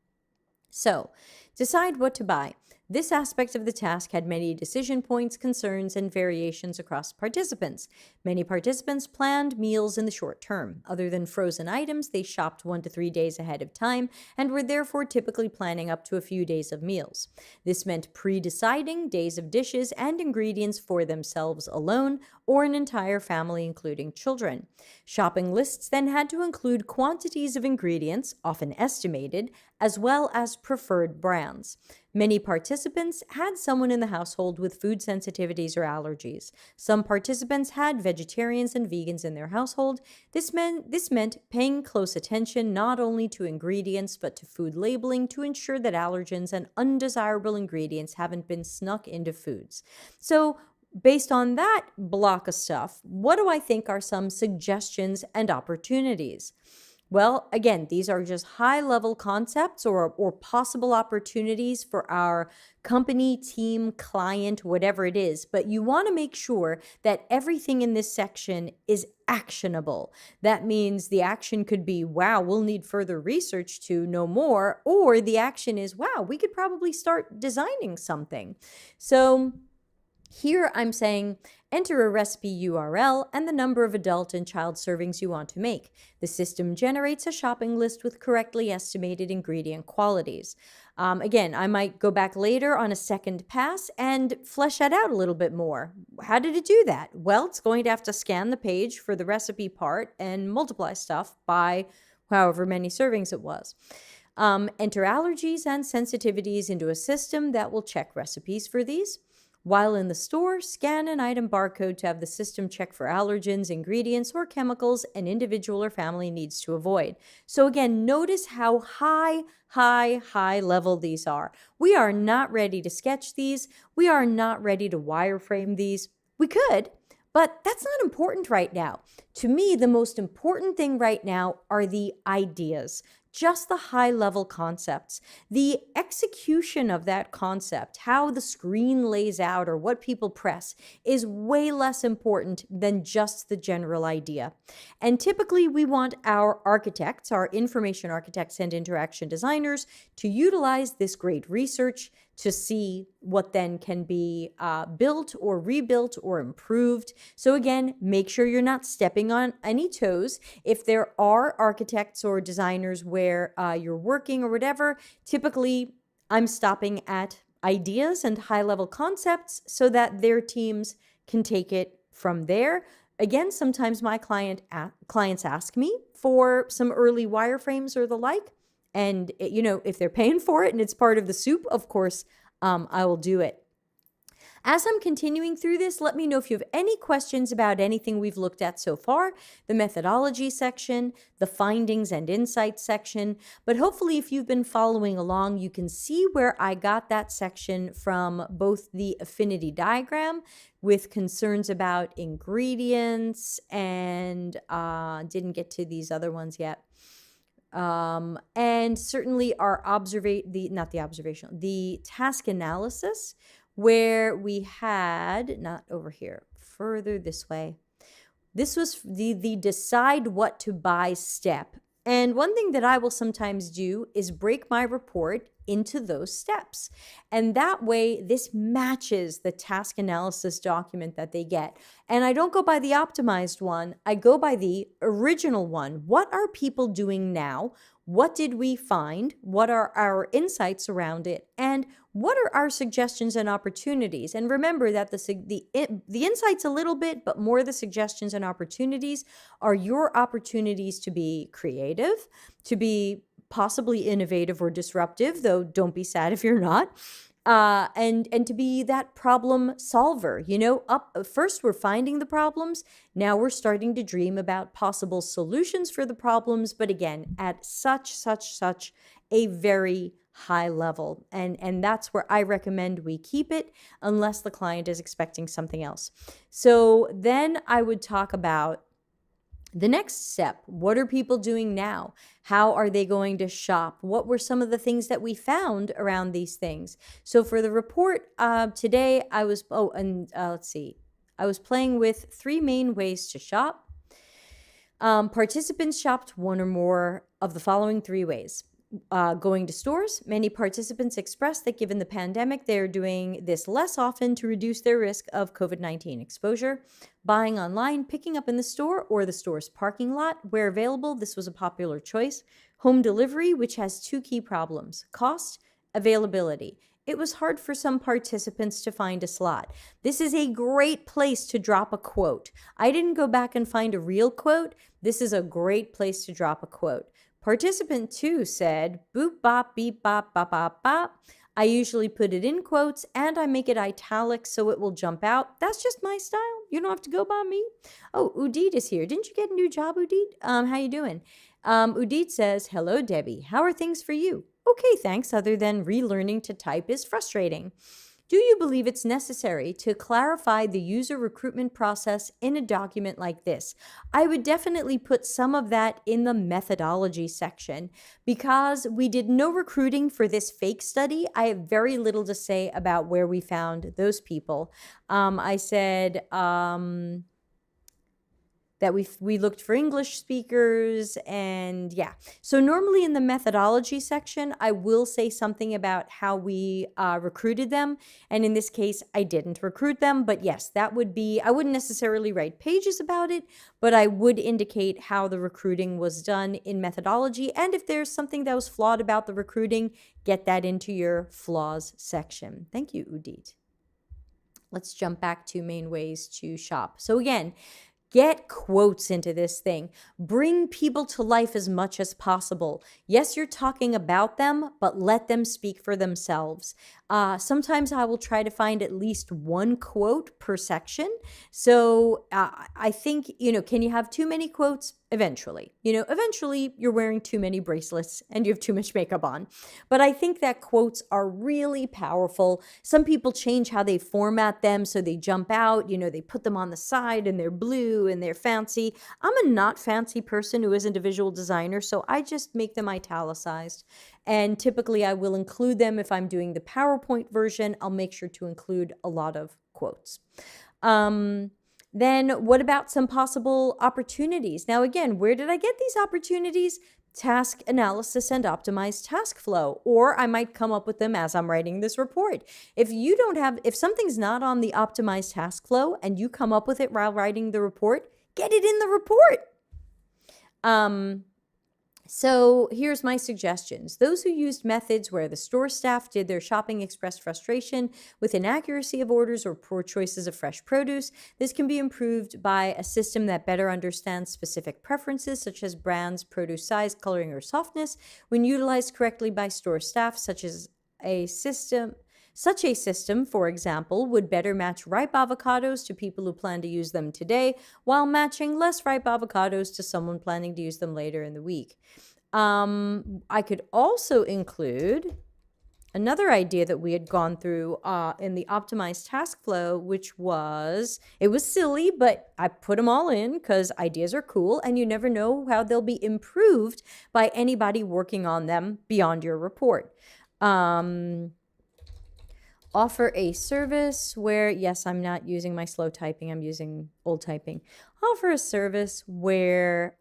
So decide what to buy. This aspect of the task had many decision points, concerns, and variations across participants. Many participants planned meals in the short term. Other than frozen items, they shopped 1 to 3 days ahead of time and were therefore typically planning up to a few days of meals. This meant pre-deciding days of dishes and ingredients for themselves alone or an entire family, including children. Shopping lists then had to include quantities of ingredients, often estimated, as well as preferred brands. Many participants had someone in the household with food sensitivities or allergies. Some participants had vegetarians and vegans in their household. This meant paying close attention not only to ingredients but to food labeling to ensure that allergens and undesirable ingredients haven't been snuck into foods. So, based on that block of stuff, what do I think are some suggestions and opportunities? Well, again, these are just high-level concepts or possible opportunities for our company, team, client, whatever it is. But you want to make sure that everything in this section is actionable. That means the action could be, wow, we'll need further research to know more, or the action is, wow, we could probably start designing something. So here I'm saying, enter a recipe URL and the number of adult and child servings you want to make. The system generates a shopping list with correctly estimated ingredient qualities. Again, I might go back later on a second pass and flesh that out a little bit more. How did it do that? Well, it's going to have to scan the page for the recipe part and multiply stuff by however many servings it was. Enter allergies and sensitivities into a system that will check recipes for these. While in the store, scan an item barcode to have the system check for allergens, ingredients, or chemicals an individual or family needs to avoid. So again, notice how high level these are. We are not ready to sketch these. We are not ready to wireframe these. We could, but that's not important right now. To me, the most important thing right now are the ideas, just the high level concepts. The execution of that concept, how the screen lays out or what people press, is way less important than just the general idea. And typically we want our architects, our information architects and interaction designers, to utilize this great research to see what then can be built or rebuilt or improved. So again, make sure you're not stepping on any toes. If there are architects or designers where you're working or whatever, typically I'm stopping at ideas and high-level concepts so that their teams can take it from there. Again, sometimes my clients ask me for some early wireframes or the like. And, if they're paying for it and it's part of the soup, of course, I will do it. As I'm continuing through this, let me know if you have any questions about anything we've looked at so far, the methodology section, the findings and insights section. But hopefully, if you've been following along, you can see where I got that section from both the affinity diagram with concerns about ingredients and didn't get to these other ones yet. And certainly our the task analysis, where we had, not over here, further this way. This was the decide what to buy step. And one thing that I will sometimes do is break my report into those steps. And that way, this matches the task analysis document that they get. And I don't go by the optimized one, I go by the original one. What are people doing now? What did we find? What are our insights around it? And what are our suggestions and opportunities? And remember that the insights a little bit, but more the suggestions and opportunities are your opportunities to be creative, to be possibly innovative or disruptive, though don't be sad if you're not. And to be that problem solver. First we're finding the problems. Now we're starting to dream about possible solutions for the problems, but again, at such a very high level. And that's where I recommend we keep it unless the client is expecting something else. So then I would talk about the next step. What are people doing now? How are they going to shop? What were some of the things that we found around these things? So for the report today, I was, let's see. I was playing with 3 main ways to shop. Participants shopped one or more of the following 3 ways. Going to stores. Many participants expressed that given the pandemic, they are doing this less often to reduce their risk of COVID-19 exposure. Buying online, picking up in the store or the store's parking lot. Where available, this was a popular choice. Home delivery, which has 2 key problems: cost, availability. It was hard for some participants to find a slot. This is a great place to drop a quote. I didn't go back and find a real quote. This is a great place to drop a quote. Participant 2 said, boop, bop, beep, bop, bop, bop, bop. I usually put it in quotes and I make it italic so it will jump out. That's just my style. You don't have to go by me. Oh, Udit is here. Didn't you get a new job, Udit? How you doing? Udit says, hello, Debbie. How are things for you? Okay, thanks, other than relearning to type is frustrating. Do you believe it's necessary to clarify the user recruitment process in a document like this? I would definitely put some of that in the methodology section. Because we did no recruiting for this fake study, I have very little to say about where we found those people. I said that we looked for English speakers, and yeah. So normally in the methodology section, I will say something about how we recruited them. And in this case, I didn't recruit them, but yes, that would be, I wouldn't necessarily write pages about it, but I would indicate how the recruiting was done in methodology. And if there's something that was flawed about the recruiting, get that into your flaws section. Thank you, Udit. Let's jump back to main ways to shop. So again, Get quotes into this thing. Bring people to life as much as possible. Yes, you're talking about them, but let them speak for themselves. Sometimes I will try to find at least one quote per section. So I think, can you have too many quotes? Eventually. Eventually you're wearing too many bracelets and you have too much makeup on. But I think that quotes are really powerful. Some people change how they format them so they jump out. They put them on the side and they're blue and they're fancy. I'm a not fancy person who isn't a visual designer, so I just make them italicized. And typically I will include them if I'm doing the PowerPoint version. I'll make sure to include a lot of quotes. Then what about some possible opportunities? Now, again, where did I get these opportunities? Task analysis and optimized task flow, or I might come up with them as I'm writing this report. If something's not on the optimized task flow and you come up with it while writing the report, get it in the report. So here's my suggestions. Those who used methods where the store staff did their shopping expressed frustration with inaccuracy of orders or poor choices of fresh produce. This can be improved by a system that better understands specific preferences, such as brands, produce size, coloring, or softness. When utilized correctly by store staff, such a system, for example, would better match ripe avocados to people who plan to use them today, while matching less ripe avocados to someone planning to use them later in the week. I could also include another idea that we had gone through in the optimized task flow, which it was silly, but I put them all in because ideas are cool and you never know how they'll be improved by anybody working on them beyond your report. Offer a service where, yes, I'm not using my slow typing, I'm using old typing. Offer a service where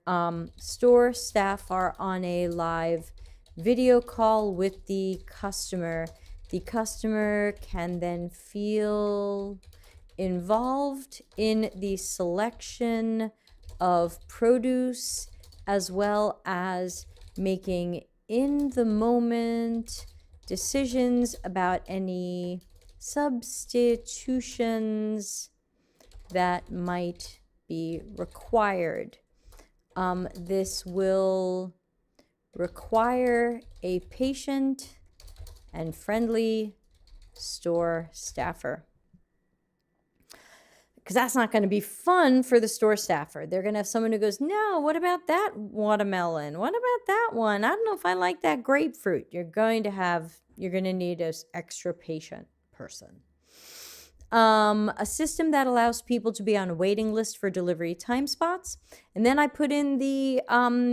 store staff are on a live video call with the customer. The customer can then feel involved in the selection of produce, as well as making in the moment decisions about any substitutions that might be required. This will require a patient and friendly store staffer. Because that's not going to be fun for the store staffer. They're going to have someone who goes, no, what about that watermelon? What about that one? I don't know if I like that grapefruit. You're going to need an extra patient person. A system that allows people to be on a waiting list for delivery time spots. And then I put in the,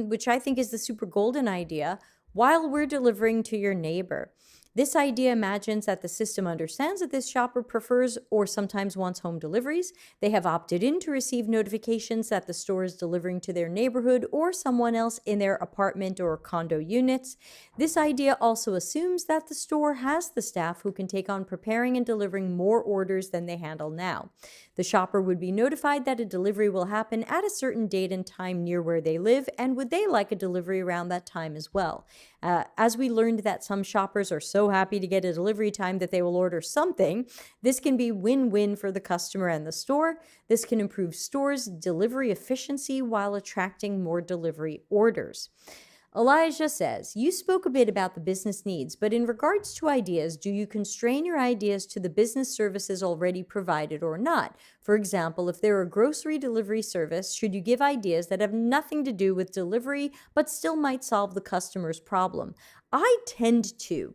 which I think is the super golden idea, while we're delivering to your neighbor. This idea imagines that the system understands that this shopper prefers or sometimes wants home deliveries. They have opted in to receive notifications that the store is delivering to their neighborhood or someone else in their apartment or condo units. This idea also assumes that the store has the staff who can take on preparing and delivering more orders than they handle now. The shopper would be notified that a delivery will happen at a certain date and time near where they live, and would they like a delivery around that time as well. As we learned that some shoppers are so happy to get a delivery time that they will order something, this can be win-win for the customer and the store. This can improve stores' delivery efficiency while attracting more delivery orders. Elijah says, you spoke a bit about the business needs, but in regards to ideas, do you constrain your ideas to the business services already provided or not? For example, if they're a grocery delivery service, should you give ideas that have nothing to do with delivery, but still might solve the customer's problem? I tend to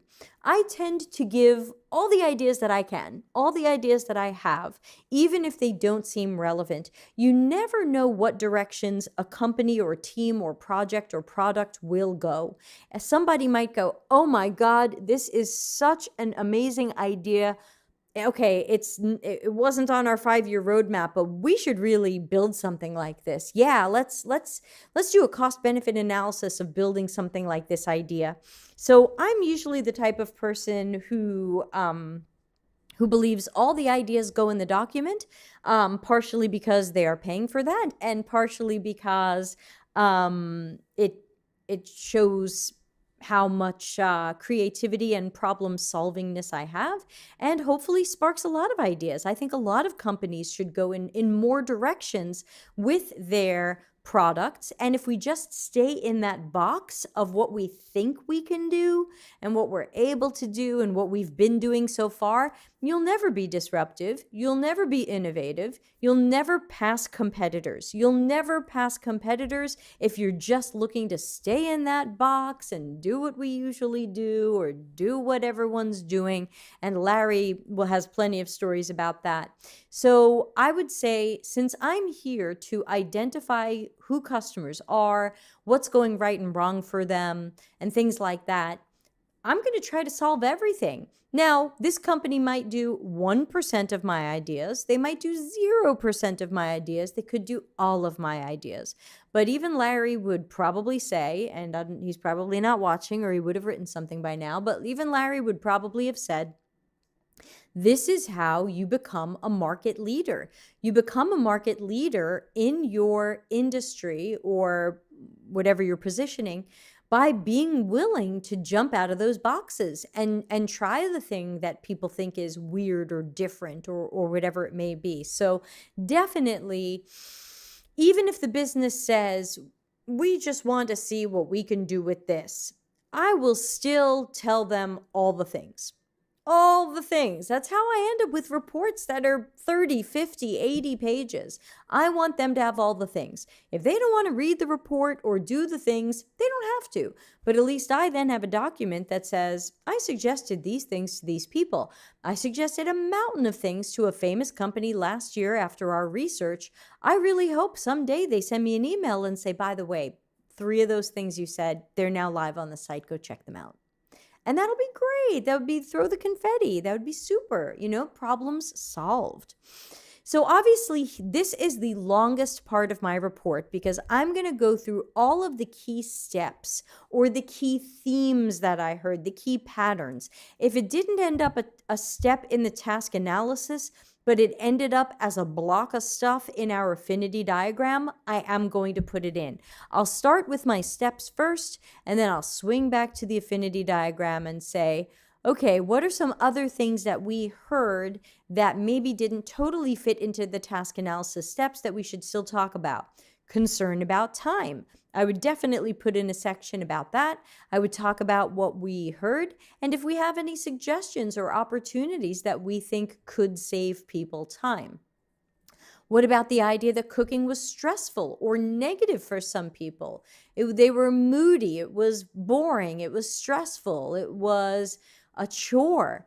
give all the ideas that I can, all the ideas that I have, even if they don't seem relevant. You never know what directions a company or team or project or product will go. As somebody might go, oh my God, this is such an amazing idea. Okay, it wasn't on our 5-year roadmap, but we should really build something like this. Yeah, let's do a cost-benefit analysis of building something like this idea. So I'm usually the type of person who believes all the ideas go in the document, partially because they are paying for that, and partially because it shows how much creativity and problem solvingness I have, and hopefully sparks a lot of ideas. I think a lot of companies should go in more directions with their products. And if we just stay in that box of what we think we can do and what we're able to do and what we've been doing so far, you'll never be disruptive. You'll never be innovative. You'll never pass competitors. You'll never pass competitors if you're just looking to stay in that box and do what we usually do or do what everyone's doing. And Larry has plenty of stories about that. So I would say, since I'm here to identify who customers are, what's going right and wrong for them, and things like that, I'm going to try to solve everything. Now, this company might do 1% of my ideas. They might do 0% of my ideas. They could do all of my ideas. But even Larry would probably say, and he's probably not watching or he would have written something by now, but even Larry would probably have said, this is how you become a market leader. You become a market leader in your industry or whatever you're positioning by being willing to jump out of those boxes and try the thing that people think is weird or different or whatever it may be. So definitely, even if the business says, we just want to see what we can do with this, I will still tell them all the things. All the things. That's how I end up with reports that are 30, 50, 80 pages. I want them to have all the things. If they don't want to read the report or do the things, they don't have to. But at least I then have a document that says, I suggested these things to these people. I suggested a mountain of things to a famous company last year after our research. I really hope someday they send me an email and say, by the way, 3 of those things you said, they're now live on the site. Go check them out. And that'll be great. That would be throw the confetti. That would be super, problems solved. So obviously, this is the longest part of my report because I'm going to go through all of the key steps or the key themes that I heard, the key patterns. If it didn't end up a step in the task analysis, but it ended up as a block of stuff in our affinity diagram, I am going to put it in. I'll start with my steps first, and then I'll swing back to the affinity diagram and say, okay, what are some other things that we heard that maybe didn't totally fit into the task analysis steps that we should still talk about? Concern about time. I would definitely put in a section about that. I would talk about what we heard and if we have any suggestions or opportunities that we think could save people time. What about the idea that cooking was stressful or negative for some people? They were moody, it was boring, it was stressful, it was a chore.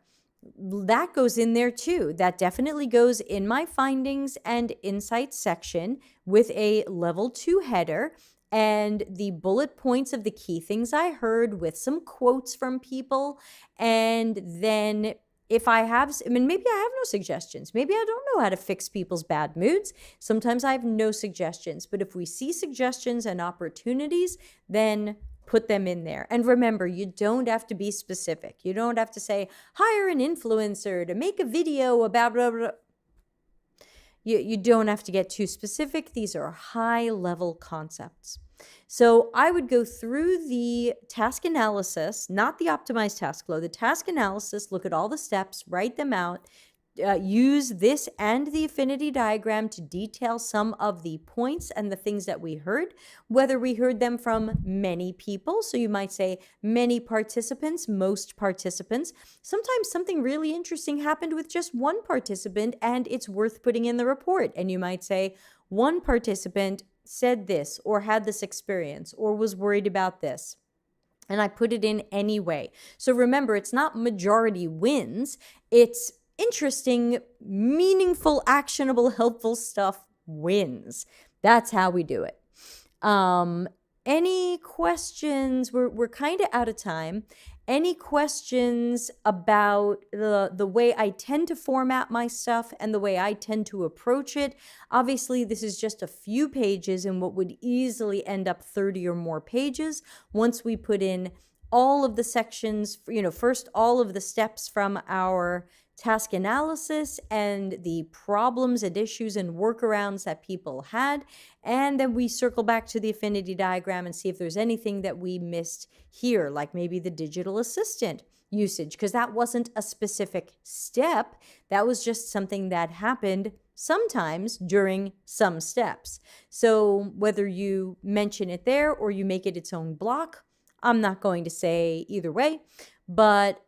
That goes in there too. That definitely goes in my findings and insights section with a level 2 header and the bullet points of the key things I heard with some quotes from people. And then if I have, maybe I have no suggestions. Maybe I don't know how to fix people's bad moods. Sometimes I have no suggestions. But if we see suggestions and opportunities, then put them in there. And remember, you don't have to be specific. You don't have to say, hire an influencer to make a video about blah, blah, blah. You don't have to get too specific. These are high-level concepts. So I would go through the task analysis, not the optimized task flow, the task analysis, look at all the steps, write them out, use this and the affinity diagram to detail some of the points and the things that we heard, whether we heard them from many people. So you might say many participants, most participants. Sometimes something really interesting happened with just one participant and it's worth putting in the report. And you might say one participant said this or had this experience or was worried about this. And I put it in anyway. So remember, it's not majority wins. It's interesting, meaningful, actionable, helpful stuff wins. That's how we do it. Any questions? We're kind of out of time. Any questions about the way I tend to format my stuff and the way I tend to approach it? Obviously, this is just a few pages in what would easily end up 30 or more pages once we put in all of the sections, first all of the steps from our task analysis and the problems and issues and workarounds that people had. And then we circle back to the affinity diagram and see if there's anything that we missed here, like maybe the digital assistant usage, because that wasn't a specific step. That was just something that happened sometimes during some steps. So whether you mention it there or you make it its own block, I'm not going to say either way. But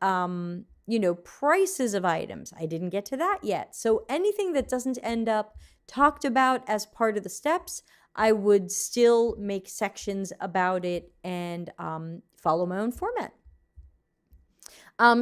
prices of items, I didn't get to that yet. So anything that doesn't end up talked about as part of the steps, I would still make sections about it and follow my own format.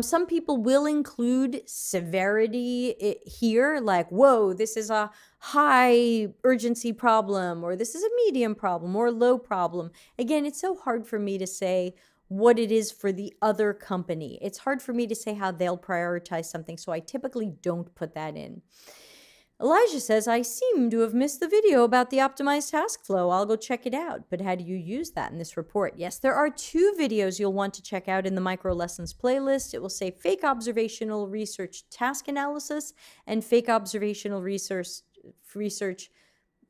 Some people will include severity here, like, whoa, this is a high urgency problem, or this is a medium problem, or a low problem. Again, it's so hard for me to say what it is for the other company. It's hard for me to say how they'll prioritize something, so I typically don't put that in. Elijah says, I seem to have missed the video about the optimized task flow. I'll go check it out. But how do you use that in this report? Yes, there are 2 videos you'll want to check out in the micro lessons playlist. It will say fake observational research task analysis and fake observational research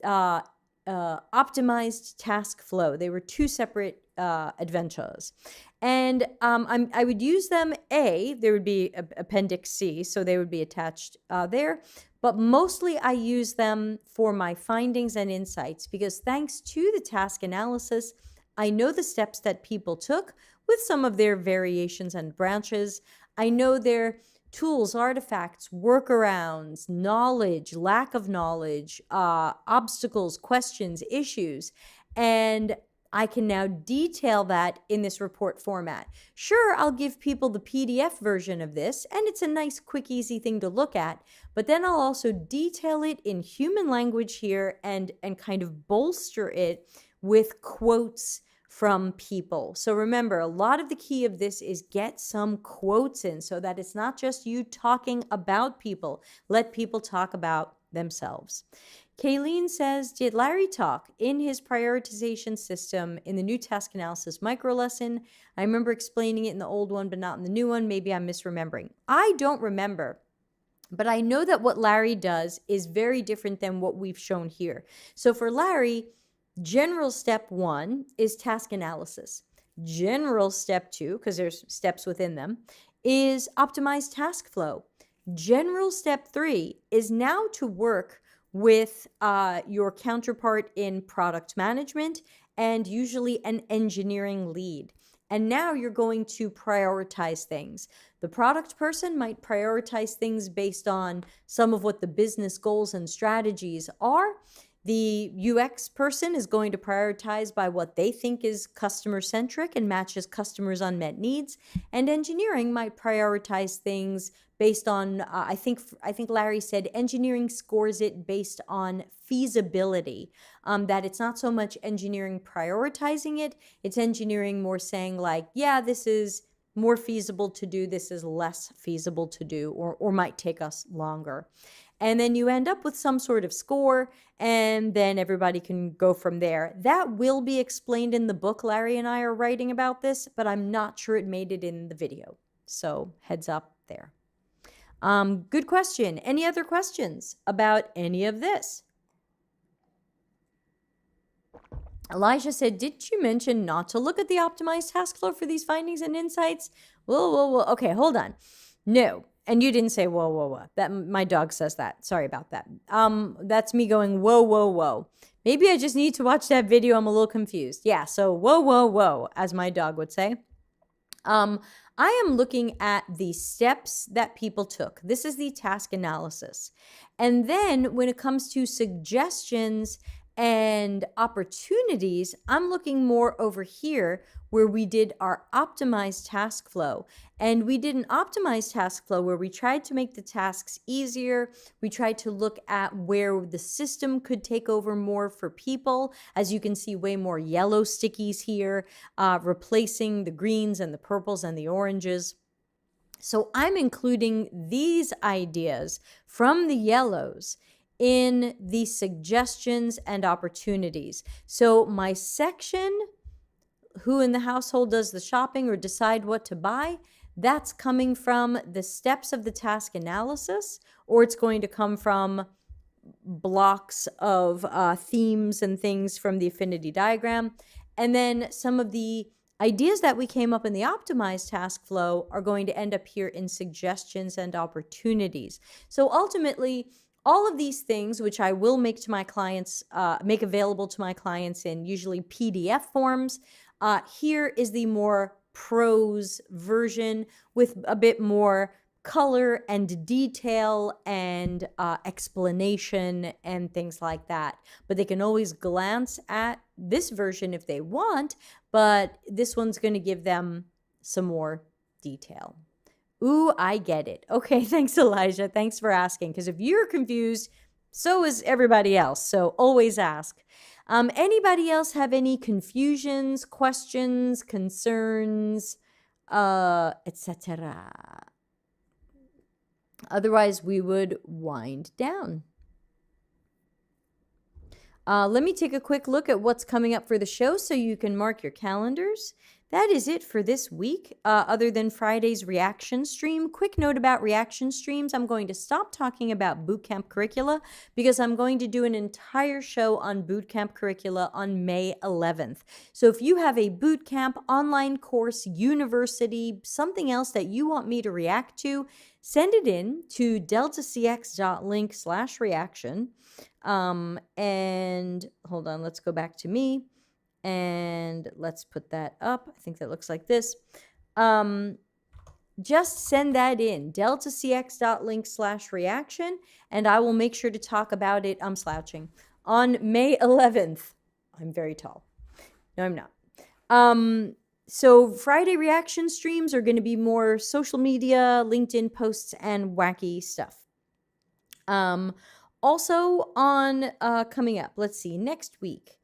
optimized task flow. They were 2 separate adventures. And I would use them. There would be Appendix C, so they would be attached there. But mostly I use them for my findings and insights, because thanks to the task analysis, I know the steps that people took with some of their variations and branches. I know their tools, artifacts, workarounds, knowledge, lack of knowledge, obstacles, questions, issues, and I can now detail that in this report format. Sure, I'll give people the PDF version of this, and it's a nice, quick, easy thing to look at, but then I'll also detail it in human language here and kind of bolster it with quotes from people. So remember, a lot of the key of this is get some quotes in so that it's not just you talking about people. Let people talk about themselves. Kayleen says, did Larry talk in his prioritization system in the new task analysis micro lesson? I remember explaining it in the old one, but not in the new one. Maybe I'm misremembering. I don't remember, but I know that what Larry does is very different than what we've shown here. So for Larry, general step 1 is task analysis. General step 2, because there's steps within them, is optimized task flow. General step 3 is now to work with your counterpart in product management and usually an engineering lead. And now you're going to prioritize things. The product person might prioritize things based on some of what the business goals and strategies are. The UX person is going to prioritize by what they think is customer-centric and matches customers' unmet needs. And engineering might prioritize things based on, I think Larry said engineering scores it based on feasibility, that it's not so much engineering prioritizing it, it's engineering more saying like, yeah, this is more feasible to do, this is less feasible to do, or might take us longer. And then you end up with some sort of score, and then everybody can go from there. That will be explained in the book. Larry and I are writing about this, but I'm not sure it made it in the video. So heads up there. Good question. Any other questions about any of this? Elijah said, did you mention not to look at the optimized task flow for these findings and insights? Whoa. Okay, hold on. No. And you didn't say, whoa. That, my dog says that. Sorry about that. That's me going, whoa. Maybe I just need to watch that video. I'm a little confused. Yeah, so whoa, as my dog would say. I am looking at the steps that people took. This is the task analysis. And then when it comes to suggestions and opportunities, I'm looking more over here where we did our optimized task flow. And we did an optimized task flow where we tried to make the tasks easier. We tried to look at where the system could take over more for people. As you can see, way more yellow stickies here, replacing the greens and the purples and the oranges. So I'm including these ideas from the yellows in the suggestions and opportunities. So my section, who in the household does the shopping or decide what to buy, That's coming from the steps of the task analysis, or it's going to come from blocks of themes and things from the affinity diagram. And then some of the ideas that we came up in the optimized task flow are going to end up here in suggestions and opportunities. So ultimately, all of these things, which I will make to my clients, make available to my clients in usually PDF forms, here is the more prose version with a bit more color and detail and explanation and things like that. But they can always glance at this version if they want, but this one's going to give them some more detail. Ooh, I get it. Okay, thanks, Elijah. Thanks for asking, because if you're confused, so is everybody else. So always ask. Anybody else have any confusions, questions, concerns, etc.? Otherwise, we would wind down. Let me take a quick look at what's coming up for the show so you can mark your calendars. That is it for this week, other than Friday's reaction stream. Quick note about reaction streams. I'm going to stop talking about bootcamp curricula because I'm going to do an entire show on bootcamp curricula on May 11th. So if you have a bootcamp, online course, university, something else that you want me to react to, send it in to deltacx.link/reaction. And hold on, let's go back to me. And let's put that up. I think that looks like this. Just send that in, deltacx.link/reaction, and I will make sure to talk about it. I'm slouching. On May 11th. I'm very tall. No, I'm not. So Friday reaction streams are going to be more social media, LinkedIn posts, and wacky stuff. Also on coming up, let's see, next week.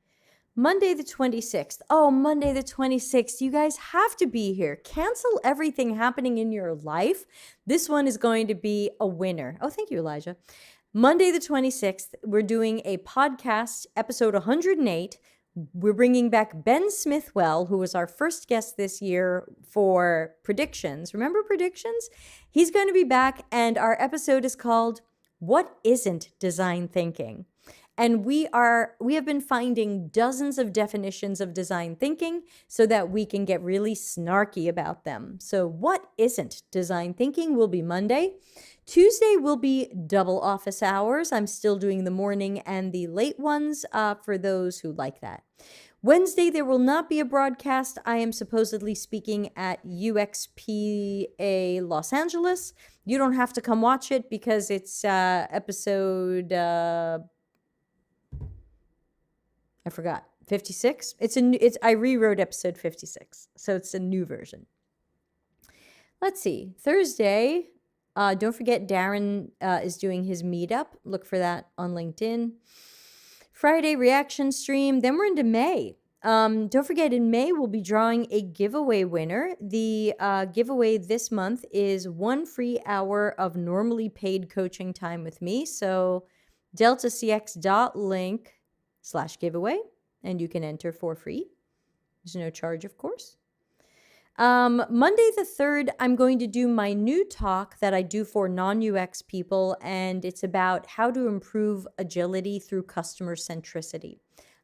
Monday the 26th. Oh, Monday the 26th. You guys have to be here. Cancel everything happening in your life. This one is going to be a winner. Oh, thank you, Elijah. Monday the 26th, we're doing a podcast, episode 108. We're bringing back Ben Smithwell, who was our first guest this year for predictions. Remember predictions? He's going to be back, and our episode is called What Isn't Design Thinking? And we have been finding dozens of definitions of design thinking so that we can get really snarky about them. So what isn't design thinking will be Monday. Tuesday will be double office hours. I'm still doing the morning and the late ones for those who like that. Wednesday, there will not be a broadcast. I am supposedly speaking at UXPA Los Angeles. You don't have to come watch it because it's episode... I forgot. 56? I rewrote episode 56, so it's a new version. Let's see. Thursday, don't forget Darren is doing his meetup. Look for that on LinkedIn. Friday, reaction stream. Then we're into May. Don't forget, in May, we'll be drawing a giveaway winner. The giveaway this month is 1 free hour of normally paid coaching time with me. So deltacx.link/giveaway, and you can enter for free. There's no charge, of course. Monday the 3rd, I'm going to do my new talk that I do for non-UX people, and it's about how to improve agility through customer centricity.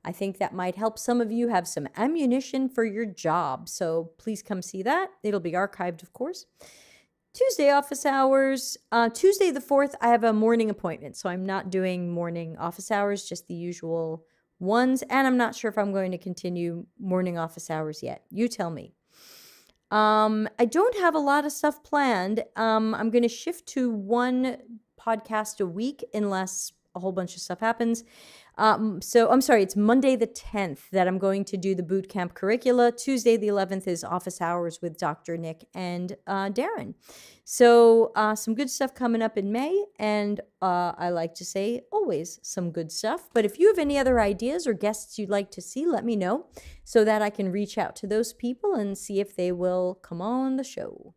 I think that might help some of you have some ammunition for your job, so please come see that. It'll be archived, of course. Tuesday office hours. Tuesday the 4th, I have a morning appointment, so I'm not doing morning office hours, just the usual ones, and I'm not sure if I'm going to continue morning office hours yet. You tell me. I don't have a lot of stuff planned. I'm going to shift to one podcast a week unless a whole bunch of stuff happens. So I'm sorry, it's Monday the 10th that I'm going to do the bootcamp curricula. Tuesday the 11th is office hours with Dr. Nick and Darren. So some good stuff coming up in May, and I like to say always some good stuff. But if you have any other ideas or guests you'd like to see, let me know so that I can reach out to those people and see if they will come on the show.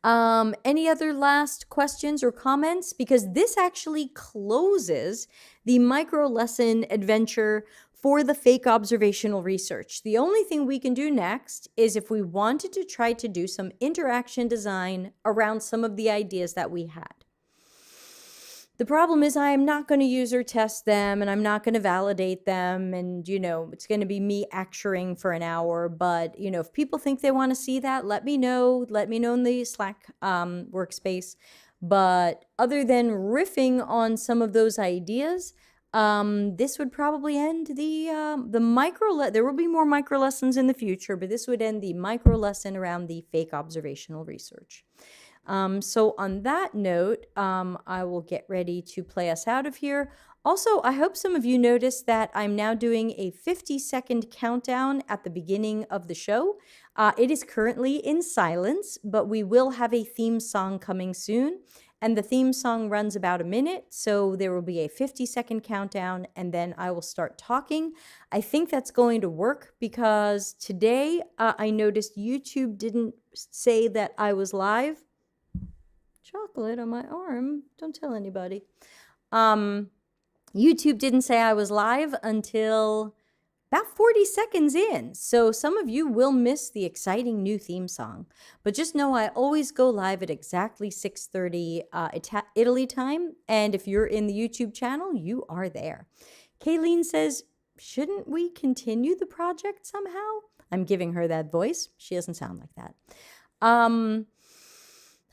Any other last questions or comments? Because this actually closes the micro lesson adventure for the fake observational research. The only thing we can do next is if we wanted to try to do some interaction design around some of the ideas that we had. The problem is I am not going to user test them, and I'm not going to validate them, and, it's going to be me acturing for an hour. But, if people think they want to see that, let me know. Let me know in the Slack workspace. But other than riffing on some of those ideas, this would probably end the micro. There will be more micro lessons in the future, but this would end the micro lesson around the fake observational research. So on that note, I will get ready to play us out of here. Also, I hope some of you noticed that I'm now doing a 50-second countdown at the beginning of the show. It is currently in silence, but we will have a theme song coming soon. And the theme song runs about a minute, so there will be a 50-second countdown, and then I will start talking. I think that's going to work because today I noticed YouTube didn't say that I was live. Chocolate on my arm. Don't tell anybody. YouTube didn't say I was live until about 40 seconds in. So some of you will miss the exciting new theme song. But just know I always go live at exactly 6:30 Italy time. And if you're in the YouTube channel, you are there. Kayleen says, shouldn't we continue the project somehow? I'm giving her that voice. She doesn't sound like that.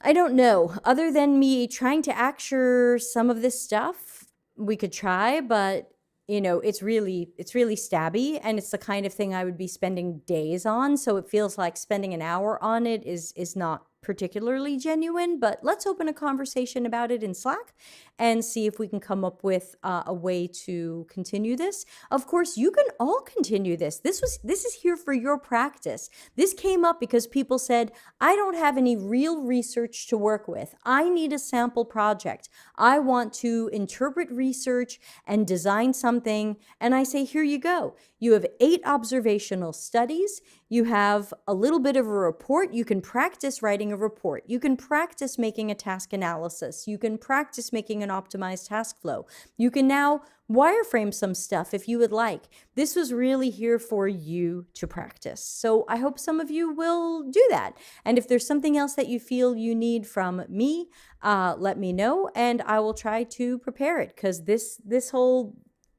I don't know. Other than me trying to acture some of this stuff, we could try, but it's really stabby, and it's the kind of thing I would be spending days on. So it feels like spending an hour on it is not particularly genuine, but let's open a conversation about it in Slack and see if we can come up with a way to continue this. Of course, you can all continue this. This is here for your practice. This came up because people said, I don't have any real research to work with. I need a sample project. I want to interpret research and design something. And I say, here you go. You have 8 observational studies. You have a little bit of a report. You can practice writing a report. You can practice making a task analysis. You can practice making an optimized task flow. You can now wireframe some stuff if you would like. This was really here for you to practice. So I hope some of you will do that. And if there's something else that you feel you need from me, let me know, and I will try to prepare it, because this whole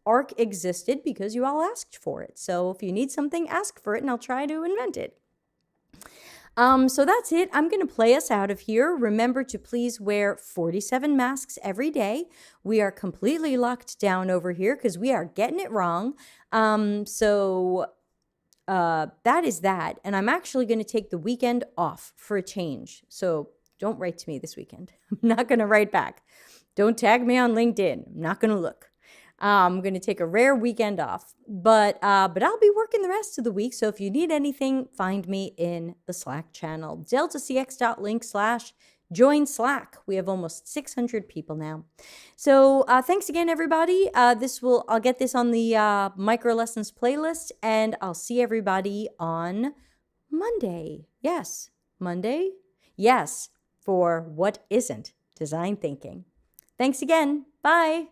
arc existed because you all asked for it. So if you need something, ask for it, and I'll try to invent it. So that's it. I'm going to play us out of here. Remember to please wear 47 masks every day. We are completely locked down over here because we are getting it wrong. So that is that. And I'm actually going to take the weekend off for a change. So don't write to me this weekend. I'm not going to write back. Don't tag me on LinkedIn. I'm not going to look. I'm going to take a rare weekend off, but I'll be working the rest of the week. So if you need anything, find me in the Slack channel, deltacx.link/join Slack. We have almost 600 people now. So thanks again, everybody. I'll get this on the micro lessons playlist, and I'll see everybody on Monday. Yes, Monday. Yes, for what isn't design thinking. Thanks again. Bye.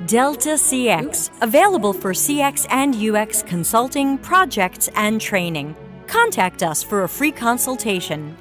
Delta CX, available for CX and UX consulting, projects, and training. Contact us for a free consultation.